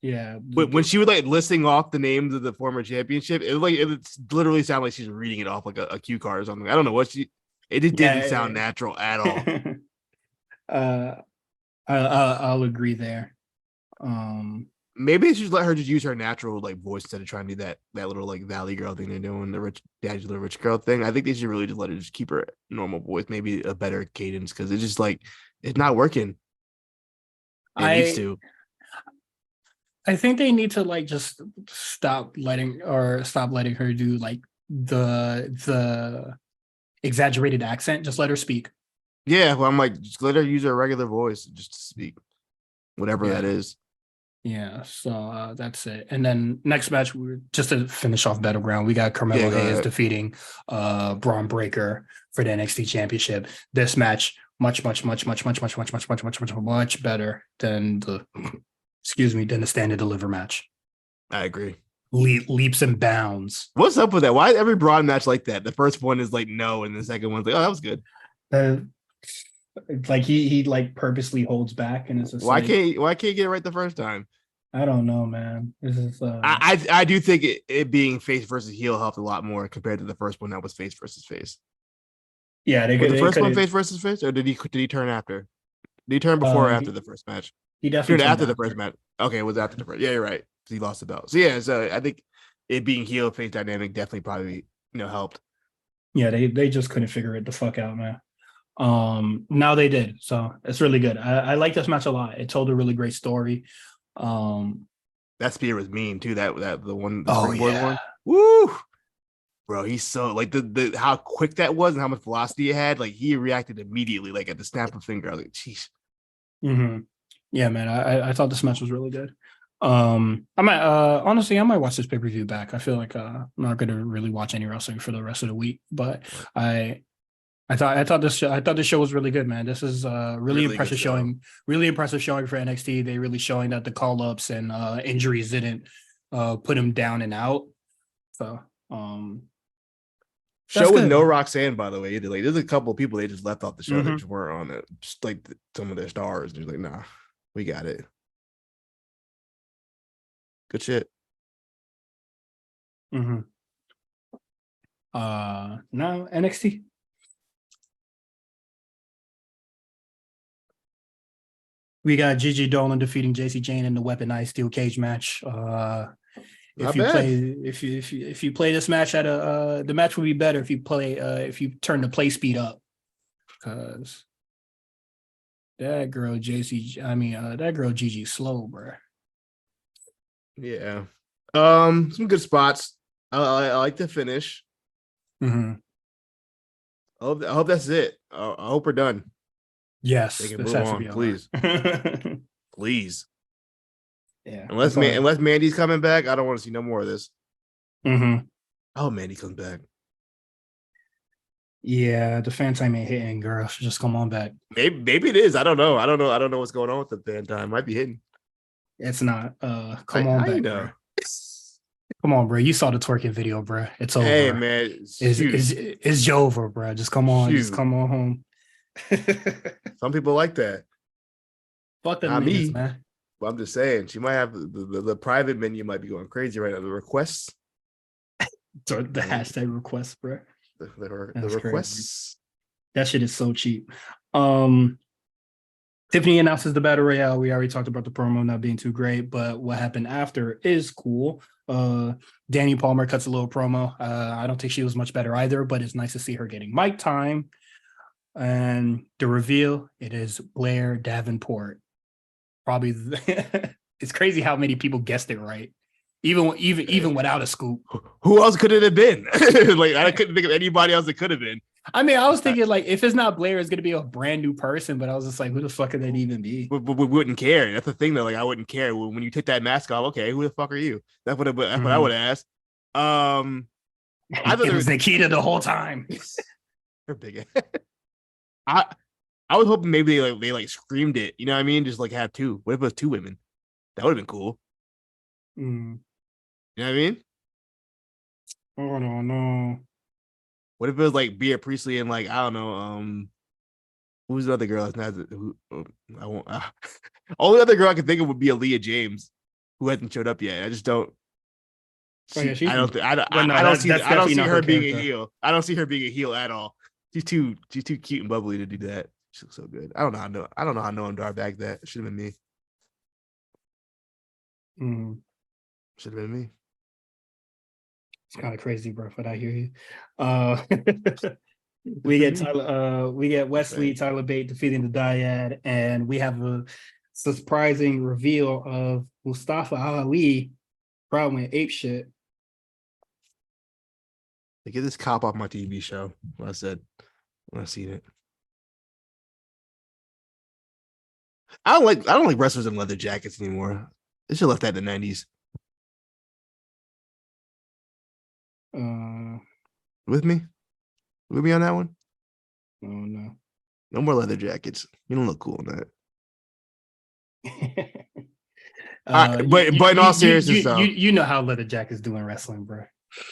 Yeah. But when she was like listing off the names of the former championship, it literally sounded like she's reading it off like a cue card or something. I don't know what it just didn't sound natural at all. I'll agree there. Maybe they should let her just use her natural like voice instead of trying to do that little like valley girl thing they're doing, the rich daddy's little rich girl thing. I think they should really just let her just keep her normal voice, maybe a better cadence, because it's just like it's not working. It needs to. I think they need to like just stop letting her do like the exaggerated accent. Just let her speak. Yeah, well, I'm like, just let her use her regular voice just to speak, whatever that is. Yeah, so that's it. And then next match, just to finish off Battleground, we got Carmelo Hayes defeating Braun Breaker for the NXT Championship. This match much better than the stand and deliver match. I agree. Leaps and bounds. What's up with that? Why is every Braun match like that? The first one is like no, and the second one's like, oh, that was good. Like he like purposely holds back, and it's just why can't you get it right the first time? I don't know, man. This is I do think it being face versus heel helped a lot more compared to the first one that was face versus face. Yeah, the first one face versus face, or did he turn after? Did he turn before or after the first match? He definitely turned after the first match. Okay, it was after the first. Yeah, you're right. He lost the belt. So yeah, I think it being heel face dynamic definitely probably helped. Yeah, they just couldn't figure it the fuck out, man. Now they did, so it's really good. I like this match a lot. It told a really great story. That spear was mean too. That the one, one. Woo, bro, he's so like the how quick that was and how much velocity it had. Like he reacted immediately, like at the snap of a finger. I was like, jeez. Mm-hmm. Yeah, man. I thought this match was really good. I might honestly I might watch this pay-per-view back. I feel like I'm not gonna really watch any wrestling for the rest of the week, but I thought this show was really good, man. This is really impressive showing. Really impressive showing for NXT. They really showing that the call-ups and injuries didn't put him down and out. So show with no Roxanne, by the way. Like there's a couple of people they just left off the show that just weren't on it. Just like some of their stars. They're like, nah, we got it. Good shit. Now NXT. We got Gigi Dolan defeating JC Jane in the weaponized steel cage match. If you play this match at the match would be better if you turn the play speed up, because that girl Gigi slow, bro. Yeah. Some good spots. I like the finish. Mm-hmm. I hope that's it. I hope we're done. Yes, they can move on, please. Please. Yeah. Unless Mandy's coming back, I don't want to see no more of this. Mm-hmm. Oh, Mandy comes back. Yeah, the fan time ain't hitting, girl. Should just come on back. Maybe it is. I don't know. I don't know what's going on with the fan time. Might be hitting. It's not. Come on back, bro. Come on, bro. You saw the twerking video, bro. It's over. Hey, man. It's over, bro. Just come on. Just come on home. Some people like that. Fuck them niggas, man. But I'm just saying, she might have the private menu might be going crazy right now. The requests. The hashtag requests, bro. The requests. Crazy. That shit is so cheap. Tiffany announces the battle royale. We already talked about the promo not being too great, but what happened after is cool. Danny Palmer cuts a little promo. I don't think she was much better either, but it's nice to see her getting mic time. And the reveal, it is Blair Davenport. Probably it's crazy how many people guessed it right. Even without a scoop. Who else could it have been? Like I couldn't think of anybody else it could have been. I mean, I was thinking like if it's not Blair, it's gonna be a brand new person, but I was just like, who the fuck could that even be? We wouldn't care. That's the thing though. Like I wouldn't care when you take that mask off. Okay, who the fuck are you? That's what I would ask. I thought it was Nikita the whole time. They're big. I was hoping maybe they screamed it. You know what I mean? Just like have two. What if it was two women? That would have been cool. Mm. You know what I mean? Oh no. What if it was like Bea Priestley and like I don't know, who's the other girl? That's not who I won't. Only other girl I can think of would be Aaliyah James, who hasn't showed up yet. I just don't. I don't see her being a heel. I don't see her being a heel at all. She's too cute and bubbly to do that. She looks so good. I don't know how Noam Dar bagged that. It should have been me. Should have been me. It's kind of crazy, bro, but I hear you. We get Wesley, Tyler Bate defeating the Dyad, and we have a surprising reveal of Mustafa Ali probably went ape shit. Get this cop off my TV show. What I said when I seen it. I don't like wrestlers in leather jackets anymore. They should have left that in the 90s. With me on that one? Oh no. No more leather jackets. You don't look cool in that. But in all seriousness, you know how leather jackets do in wrestling, bro.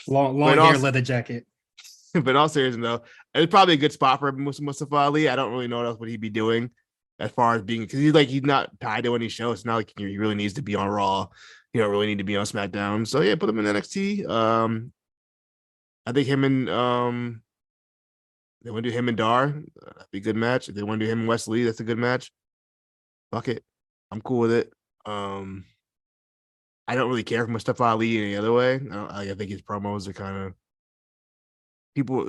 Long hair leather jacket. But in all seriousness, though, it's probably a good spot for Mustafa Ali. I don't really know what else would he be doing as far as being, because he's not tied to any show. It's not like he really needs to be on Raw. You don't really need to be on SmackDown. So yeah, put him in NXT. I think him and they want to do him and Dar. That'd be a good match. If they want to do him and Wesley, that's a good match. Fuck it, I'm cool with it. I don't really care for Mustafa Ali any other way. I think his promos are kind of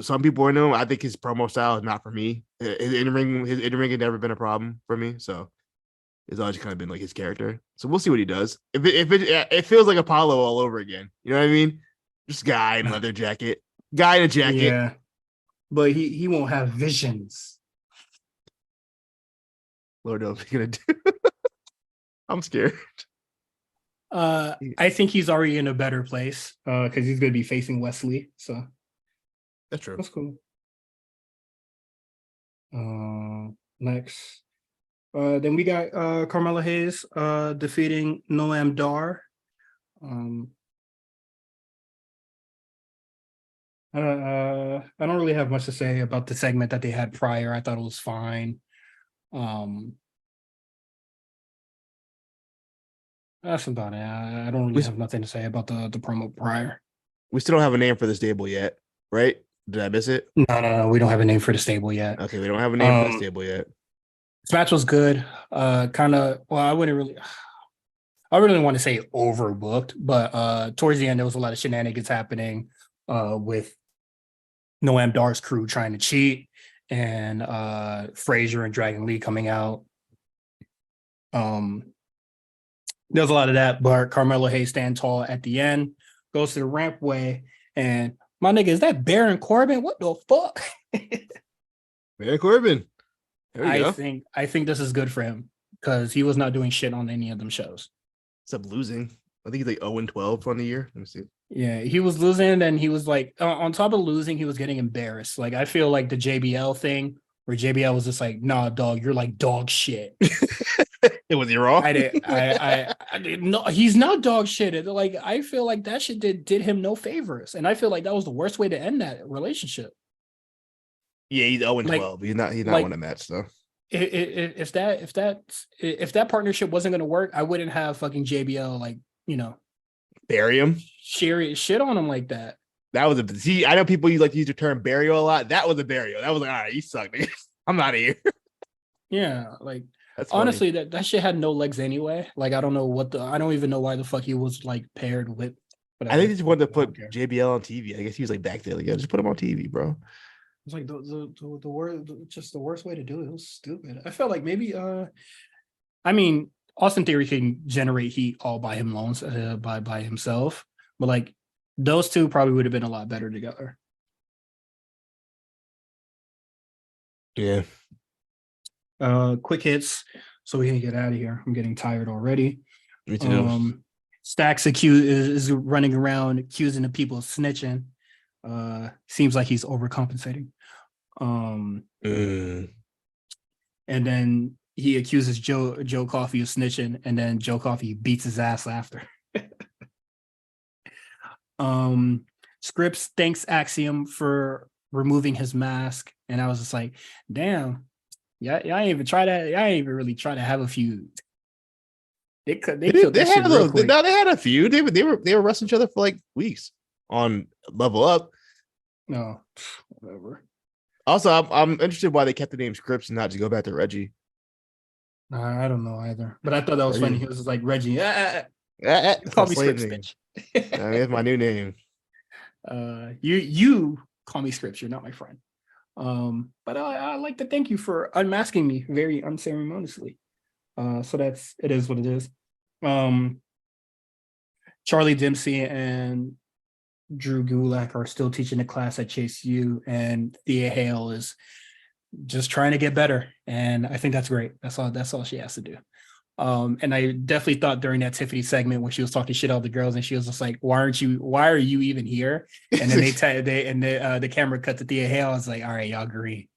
some people are new. I think his promo style is not for me. His in ring had never been a problem for me. So it's always kind of been like his character. So we'll see what he does. If it feels like Apollo all over again. You know what I mean? Just guy in leather jacket. Guy in a jacket. Yeah. But he won't have visions. Lord knows what he's gonna do. I'm scared. I think he's already in a better place because he's gonna be facing Wesley. So that's true. That's cool. Next. Then we got Carmella Hayes defeating Noam Dar. I don't really have much to say about the segment that they had prior. I thought it was fine. That's about it. I don't really have nothing to say about the promo prior. We still don't have a name for the stable yet, right? Did I miss it? No. We don't have a name for the stable yet. Okay, we don't have a name for the stable yet. This match was good. Kind of. Well, I really want to say overbooked, but towards the end there was a lot of shenanigans happening with Noam Dar's crew trying to cheat, and Frazier and Dragon Lee coming out. There's a lot of that, but Carmelo Hayes stand tall at the end, goes to the rampway, and my nigga, is that Baron Corbin? What the fuck? Baron Corbin. I think this is good for him because he was not doing shit on any of them shows. Except losing. I think he's like 0-12 on the year. Let me see. Yeah, he was losing, and he was like, on top of losing, he was getting embarrassed. Like, I feel like the JBL thing, where JBL was just like, nah, dog, you're like dog shit. It was you wrong. I did no, he's not dog shit. Like, I feel like that shit did him no favors, and I feel like that was the worst way to end that relationship. Yeah, he's 0-12. Like, he's not like, won a match though. If that partnership wasn't gonna work, I wouldn't have fucking JBL bury him, shit on him like that. That was I know people like to use the term burial a lot. That was a burial. That was like, all right, you suck, man. I'm out of here. Yeah, like That's funny. Honestly, that shit had no legs anyway. Like I don't know I don't even know why the fuck he was like paired with I think whatever. they just wanted to I don't put care. JBL on TV. I guess he was like back there. Like, yeah, just put him on TV, bro. It's like the word just the worst way to do it. It was stupid. I felt like maybe I mean Austin Theory can generate heat all by him alone, by himself, but like those two probably would have been a lot better together. Yeah. Quick hits so we can get out of here. I'm getting tired already. Me too. Stacks is running around accusing the people of snitching. Seems like he's overcompensating. And then he accuses Joe Coffey of snitching, and then Joe Coffey beats his ass after. Scripps thanks Axiom for removing his mask, and I was just like, damn, yeah, I ain't even try that. I ain't even really try to have a feud. They killed that shit real quick. No, they had a feud. They were wrestling each other for like weeks on Level Up. No, whatever. Also, I'm interested why they kept the name Scripps and not just go back to Reggie. I don't know either, but I thought that was funny. He was just like Reggie. Call me Scripps, bitch. That's my new name. You call me Scripps. You're not my friend. But I like to thank you for unmasking me very unceremoniously. So it is what it is. Charlie Dempsey and Drew Gulak are still teaching the class at Chase U, and Thea Hale is just trying to get better, and I think that's great. That's all she has to do. And I definitely thought during that Tiffany segment when she was talking shit all the girls, and she was just like, "Why are you even here?" And then the camera cut to Thea Hale. I was like, "All right, y'all agree."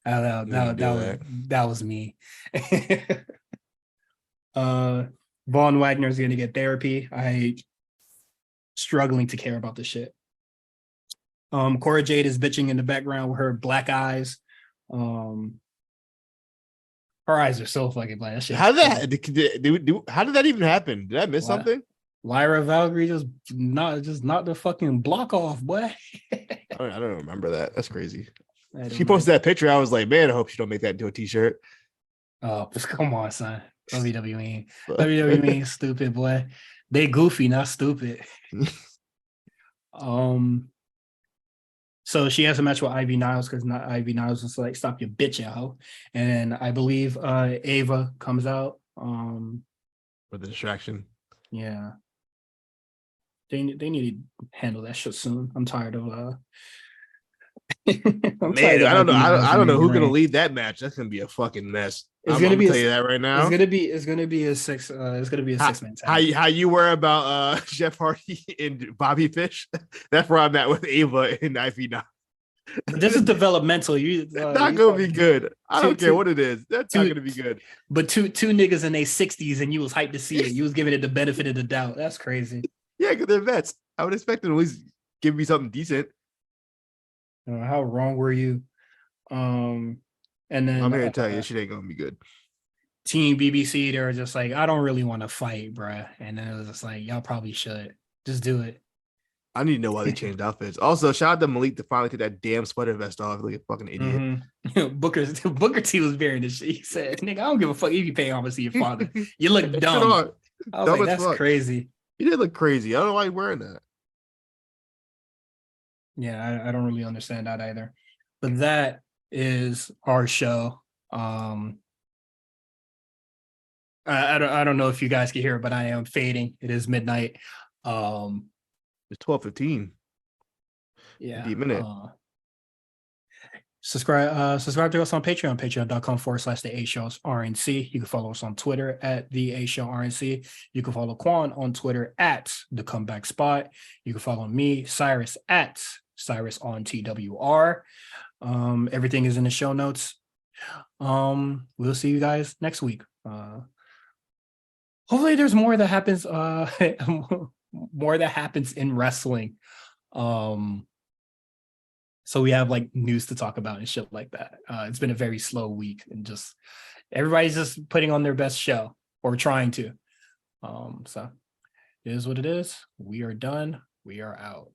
That was me. Von Wagner's gonna get therapy. I struggling to care about this shit. Cora Jade is bitching in the background with her black eyes. Her eyes are so fucking black. That shit how did that even happen? Did I miss something? Lyra Valkyrie just knocked the fucking block off, boy. I don't remember that. That's crazy. She posted that picture. I was like, man, I hope she don't make that into a t-shirt. Oh, come on, son. WWE stupid, boy. They goofy, not stupid. So she has a match with Ivy Niles because Ivy Niles was like, stop your bitch out. And I believe Ava comes out. With the distraction. Yeah. They need to handle that shit soon. I'm tired of Man, I don't know. I don't know who's gonna lead that match. That's gonna be a fucking mess. I'm gonna tell you that right now. It's gonna be a six. It's gonna be a 6-man tag. How you were about Jeff Hardy and Bobby Fish? That's where I'm at with Ava and Ivy now. This is developmental. Not gonna be good. I don't care what it is. That's not gonna be good. But two niggas in their 60s, and you was hyped to see it. You was giving it the benefit of the doubt. That's crazy. Yeah, because they're vets. I would expect them to at least give me something decent. How wrong were you? And then I'm here to tell you, this shit ain't gonna be good. Team BBC, they were just like, I don't really want to fight, bruh. And then it was just like, y'all probably should just do it. I need to know why they changed outfits. Also, shout out to Malik to finally take that damn sweater vest off like a fucking idiot. Mm-hmm. Booker T was wearing this shit. He said, "Nigga, I don't give a fuck if you pay homage to your father. You look dumb." I was like, "That's crazy." He did look crazy. I don't know why he's wearing that. Yeah, I don't really understand that either. But that is our show. I don't know if you guys can hear it, but I am fading. It is midnight. It's 12:15. Yeah. Be a minute. Subscribe to us on Patreon, patreon.com/the A Shows RNC. You can follow us on Twitter at the A Show RNC. You can follow Quan on Twitter at the Comeback Spot. You can follow me, Cyrus, at Cyrus on TWR. Everything is in the show notes. We'll see you guys next week. Hopefully there's more that happens more that happens in wrestling. So we have like news to talk about and shit like that. It's been a very slow week, and just everybody's just putting on their best show or trying to. So it is what it is. We are done. We are out.